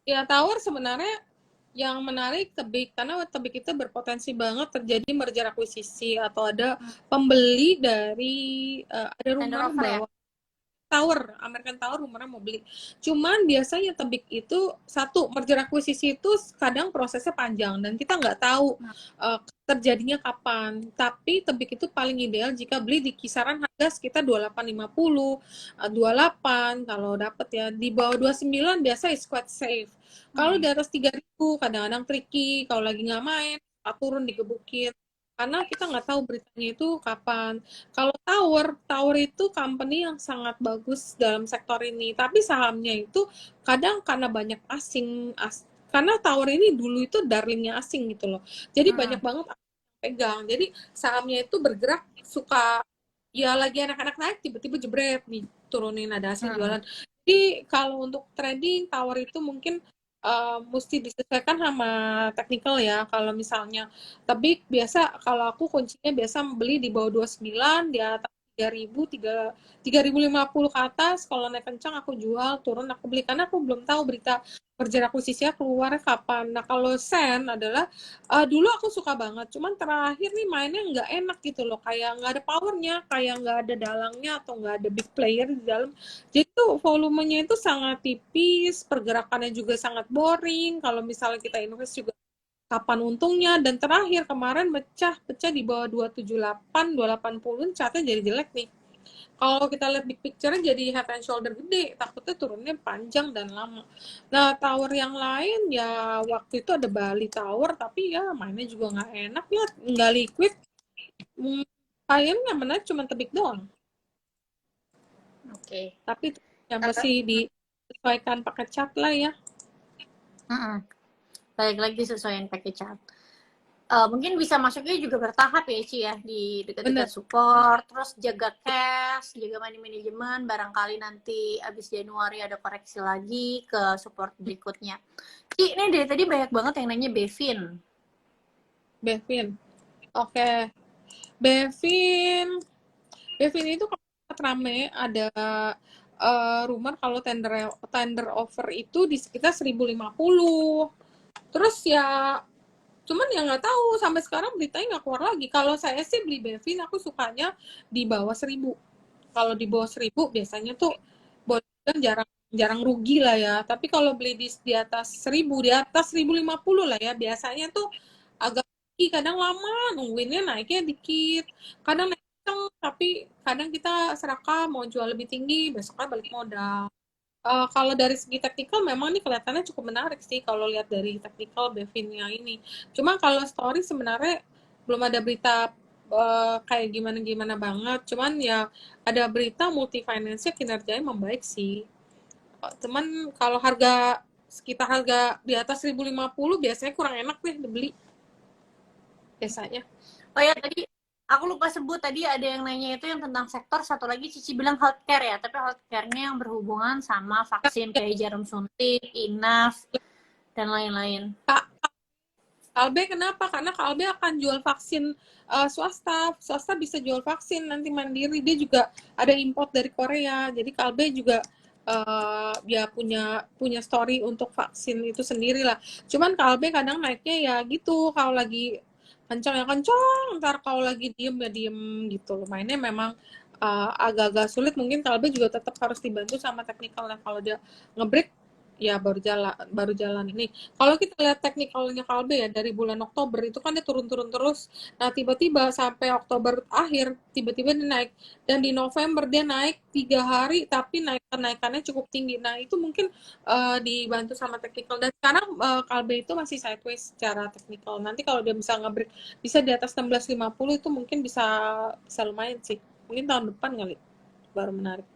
ya tower sebenarnya yang menarik tebik, karena tebik itu berpotensi banget terjadi merger akuisisi atau ada pembeli dari ada Tender rumor offer ya? bahwa American Tower rumornya mau beli. Cuman biasanya tebik itu satu merger akuisisi itu kadang prosesnya panjang dan kita nggak tahu terjadinya kapan. Tapi tebik itu paling ideal jika beli di kisaran harga sekitar 2850, 28 kalau dapat ya. Di bawah 29 biasa is quite safe. Kalau di atas 3000 kadang-kadang tricky, kalau lagi nggak main turun digebukin karena kita nggak tahu beritanya itu kapan. Kalau Tower itu company yang sangat bagus dalam sektor ini, tapi sahamnya itu kadang karena banyak asing, karena Tower ini dulu itu darlingnya asing gitu loh. Jadi banyak banget pegang. Jadi sahamnya itu bergerak suka ya lagi anak-anak naik tiba-tiba jebret diturunin ada hasil Hmm. jualan. Jadi kalau untuk trading tower itu mungkin mesti disesuaikan sama technical ya. Kalau misalnya tapi biasa kalau aku kuncinya biasa beli di bawah 29 di atas 3.000 3.050 ke atas. Kalau naik kencang aku jual, turun aku beli karena aku belum tahu berita merger akuisisinya keluar kapan. Nah kalau Sen adalah dulu aku suka banget, cuman terakhir nih mainnya nggak enak gitu loh, kayak nggak ada powernya, kayak nggak ada dalangnya atau nggak ada big player di dalam. Jadi tuh volumenya itu sangat tipis, pergerakannya juga sangat boring. Kalau misalnya kita invest juga kapan untungnya, dan terakhir kemarin pecah di bawah 278 280 chartnya jadi jelek nih. Kalau kita lihat big picture jadi head and shoulder gede, takutnya turunnya panjang dan lama. Nah tower yang lain ya waktu itu ada Bali Tower, tapi ya mainnya juga nggak enak ya, nggak liquid. Kayaknya menarik cuma tebik doang, Oke. tapi ya masih disesuaikan pakai cat lah ya. Mm-mm. Balik lagi sesuai yang pakai chart. Mungkin bisa masuknya juga bertahap ya Ci ya, di dekat-dekat Bener. support, terus jaga cash, jaga money management, barangkali nanti abis Januari ada koreksi lagi ke support berikutnya. Ci, ini dari tadi banyak banget yang nanya Bevin. Bevin, oke. Bevin itu kalau rame ada rumor kalau tender offer itu di sekitar 1.050. Terus ya cuman ya nggak tahu sampai sekarang beritanya nggak keluar lagi. Kalau saya sih beli Bevin aku sukanya di bawah 1.000. Kalau di bawah 1.000 biasanya tuh boleh jarang jarang rugi lah ya. Tapi kalau beli di atas 1.000, di atas 1.050 lah ya, biasanya tuh agak rugi, kadang lama nungguinnya naiknya dikit. Kadang naik kenceng, tapi kadang kita serakah mau jual lebih tinggi, besoknya balik modal. Kalau dari segi teknikal memang ini kelihatannya cukup menarik sih kalau lihat dari teknikal Bevinnya ini. Cuma kalau story sebenarnya belum ada berita kayak gimana-gimana banget. Cuman ya ada berita multi finance-nya kinerjanya membaik sih. Cuman kalau sekitar harga di atas 1.050 biasanya kurang enak deh dibeli biasanya. Oh ya, tadi aku lupa sebut, tadi ada yang nanya itu yang tentang sektor, satu lagi Cici bilang healthcare ya, tapi healthcare-nya yang berhubungan sama vaksin kayak jarum suntik, inaf, dan lain-lain. Kalbe kenapa? Karena Kalbe akan jual vaksin swasta bisa jual vaksin nanti mandiri. Dia juga ada import dari Korea. Jadi Kalbe juga ya punya story untuk vaksin itu sendiri lah. Cuman Kalbe kadang naiknya ya gitu. Kalau lagi kencang ya kencang, ntar kalau lagi diem ya diem gitu. Mainnya memang agak-agak sulit. Mungkin Kalbe juga tetap harus dibantu sama technical ya. Kalau dia ngebreak ya baru jalan ini. Kalau kita lihat teknikalnya Kalbe ya dari bulan Oktober itu kan dia turun-turun terus. Nah tiba-tiba sampai Oktober akhir tiba-tiba dia naik, dan di November dia naik 3 hari tapi kenaikannya cukup tinggi. Nah itu mungkin dibantu sama teknikal, dan sekarang Kalbe itu masih sideways secara teknikal. Nanti kalau dia bisa nge-break bisa di atas 16.50 itu mungkin bisa lumayan sih. Mungkin tahun depan kali baru menarik.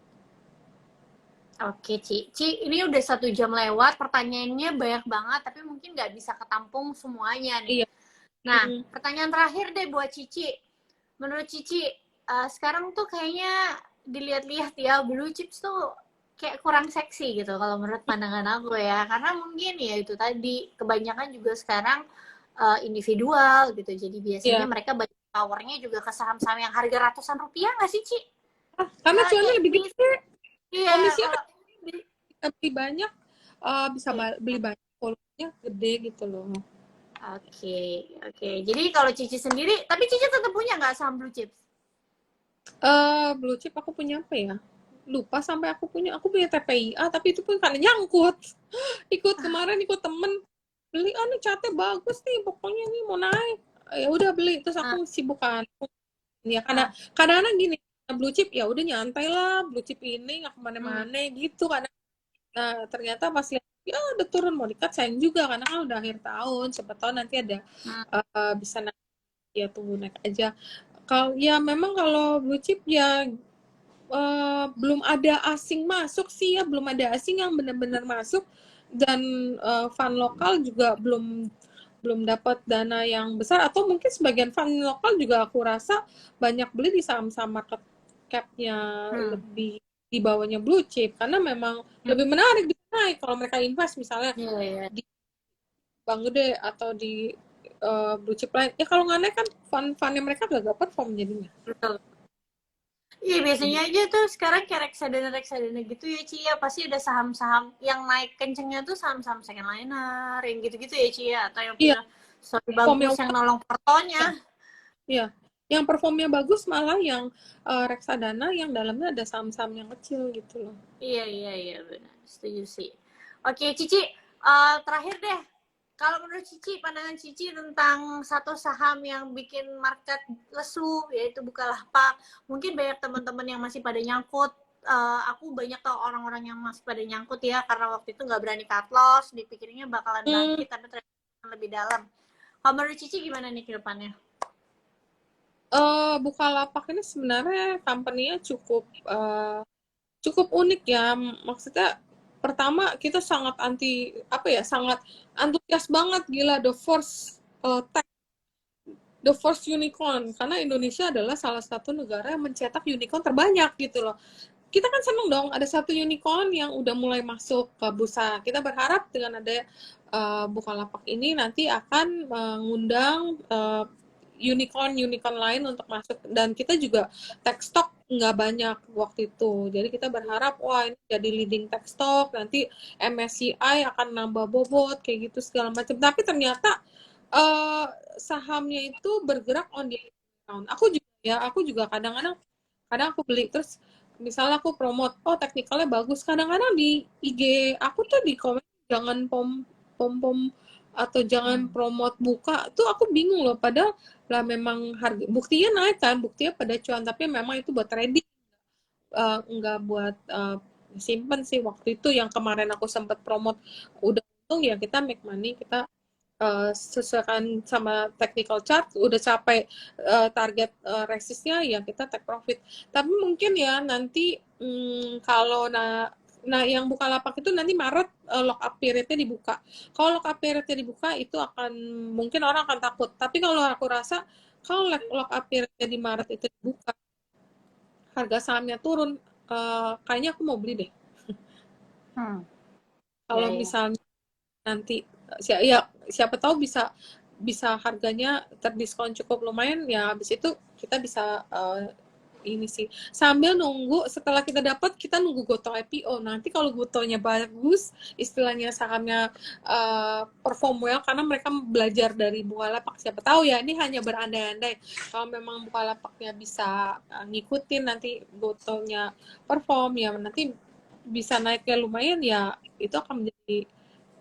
Oke, Ci, ini udah 1 jam lewat, pertanyaannya banyak banget, tapi mungkin nggak bisa ketampung semuanya nih. Iya. Nah, pertanyaan terakhir deh buat Cici. Menurut Cici, sekarang tuh kayaknya dilihat-lihat ya, blue chips tuh kayak kurang seksi gitu kalau menurut pandangan aku ya. Karena mungkin ya itu tadi, kebanyakan juga sekarang individual gitu. Jadi biasanya Iya. mereka banyak powernya juga ke saham-saham yang harga ratusan rupiah nggak sih, Ci? Karena cuannya Kayak lebih gede. iya, Komisinya kalau kan bisa beli banyak, bisa beli banyak, volumenya gede gitu loh. oke, oke. Jadi kalau Cici sendiri, tapi Cici tetap punya nggak saham blue chips? Blue chip aku punya apa ya? Lupa sampai aku punya TPIA, tapi itu pun karena nyangkut. Kemarin ikut temen beli, nih catnya bagus nih, pokoknya nih mau naik. Ya udah beli, terus Ah, aku sibukan. Ya karena ah, kadang-kadang gini, blue chip ya udah nyantai lah, blue chip ini nggak hmm, kemana-mana gitu kadang. Nah, ternyata pas lihat, ya udah turun mau dikat sayang juga karena kan udah akhir tahun, siapa tahu nanti ada hmm. bisa naik, ya tunggu naik aja. Kalau ya memang kalau blue chip ya belum ada asing masuk sih ya, belum ada asing yang benar-benar masuk, dan fund lokal juga belum belum dapat dana yang besar, atau mungkin sebagian fund lokal juga aku rasa banyak beli di saham-saham market cap-nya Hmm. lebih di bawahnya blue chip, karena memang Hmm. lebih menarik bisa naik kalau mereka invest misalnya Iya, iya. di bank gede atau di blue chip lain. Ya kalau nggak naik kan fund-fundnya mereka gak perform jadinya. Betul. Iya, biasanya aja tuh sekarang kayak reksadana gitu ya, Ci, ya. Pasti ada saham-saham yang naik kencengnya tuh saham-saham second liner, yang gitu-gitu ya, Ci, ya. Atau yang Iya, punya story performnya bagus yang nolong portonya. iya. Yang performnya bagus malah yang reksadana yang dalamnya ada saham-saham yang kecil gitu loh. Iya, iya, iya, benar. Setuju sih. Oke, Cici, terakhir deh. Kalau menurut Cici, pandangan Cici tentang satu saham yang bikin market lesu, yaitu Bukalapak. Mungkin banyak teman-teman yang masih pada nyangkut. Aku banyak tau orang-orang yang masih pada nyangkut ya, karena waktu itu nggak berani cut loss, dipikirnya bakalan Hmm, bangkit, tapi ternyata lebih dalam. Kalau menurut Cici gimana nih ke depannya? Bukalapak ini sebenarnya company-nya cukup unik ya. Maksudnya pertama kita sangat sangat antusias banget, gila, the first unicorn, karena Indonesia adalah salah satu negara yang mencetak unicorn terbanyak gitu loh. Kita kan seneng dong ada satu unicorn yang udah mulai masuk ke bursa. Kita berharap dengan ada Bukalapak ini nanti akan mengundang unicorn lain untuk masuk, dan kita juga tech stock nggak banyak waktu itu, jadi kita berharap wah ini jadi leading tech stock, nanti MSCI akan nambah bobot kayak gitu segala macam, tapi ternyata uh, sahamnya itu bergerak on the ground. Aku juga kadang aku beli terus misalnya aku promote, oh teknikalnya bagus, kadang-kadang di IG aku tuh di komen jangan pom atau jangan promote buka, tuh aku bingung loh, padahal lah memang harga buktinya naik kan, buktinya pada cuan, tapi memang itu buat trading, nggak buat simpen sih. Waktu itu yang kemarin aku sempat promote udah untung ya, kita make money, kita sesuaikan sama technical chart, udah capai target resistnya ya kita take profit. Tapi mungkin ya nanti kalau yang Bukalapak itu nanti Maret lock up periodnya dibuka. Kalau lock up periodnya dibuka itu akan mungkin orang akan takut. Tapi kalau aku rasa kalau lock up periodnya di Maret itu dibuka, harga sahamnya turun, kayaknya aku mau beli deh. Hmm. Ya, Kalau ya. misalnya nanti ya siapa tahu bisa harganya terdiskon cukup lumayan ya, habis itu kita bisa ini sih sambil nunggu, setelah kita dapat kita nunggu Goto IPO. Nanti kalau Gotonya bagus, istilahnya sahamnya perform well karena mereka belajar dari Bukalapak, siapa tahu ya, ini hanya berandai-andai, kalau memang Bukalapaknya bisa ngikutin nanti Gotonya perform ya, nanti bisa naiknya lumayan ya, itu akan menjadi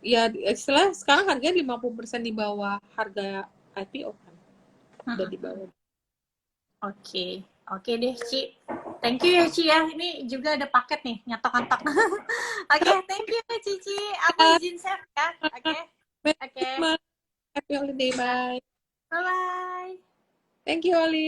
ya istilah sekarang harganya 50% di bawah harga IPO kan, udah di bawah. Oke, oke deh, Ci. Thank you ya, Ci ya. Ini juga ada paket nih, nyatok-nyatok. Oke, thank you, Cici. Aku izin save ya. Oke, oke. Happy holiday, bye. Bye-bye. Thank you, Oli.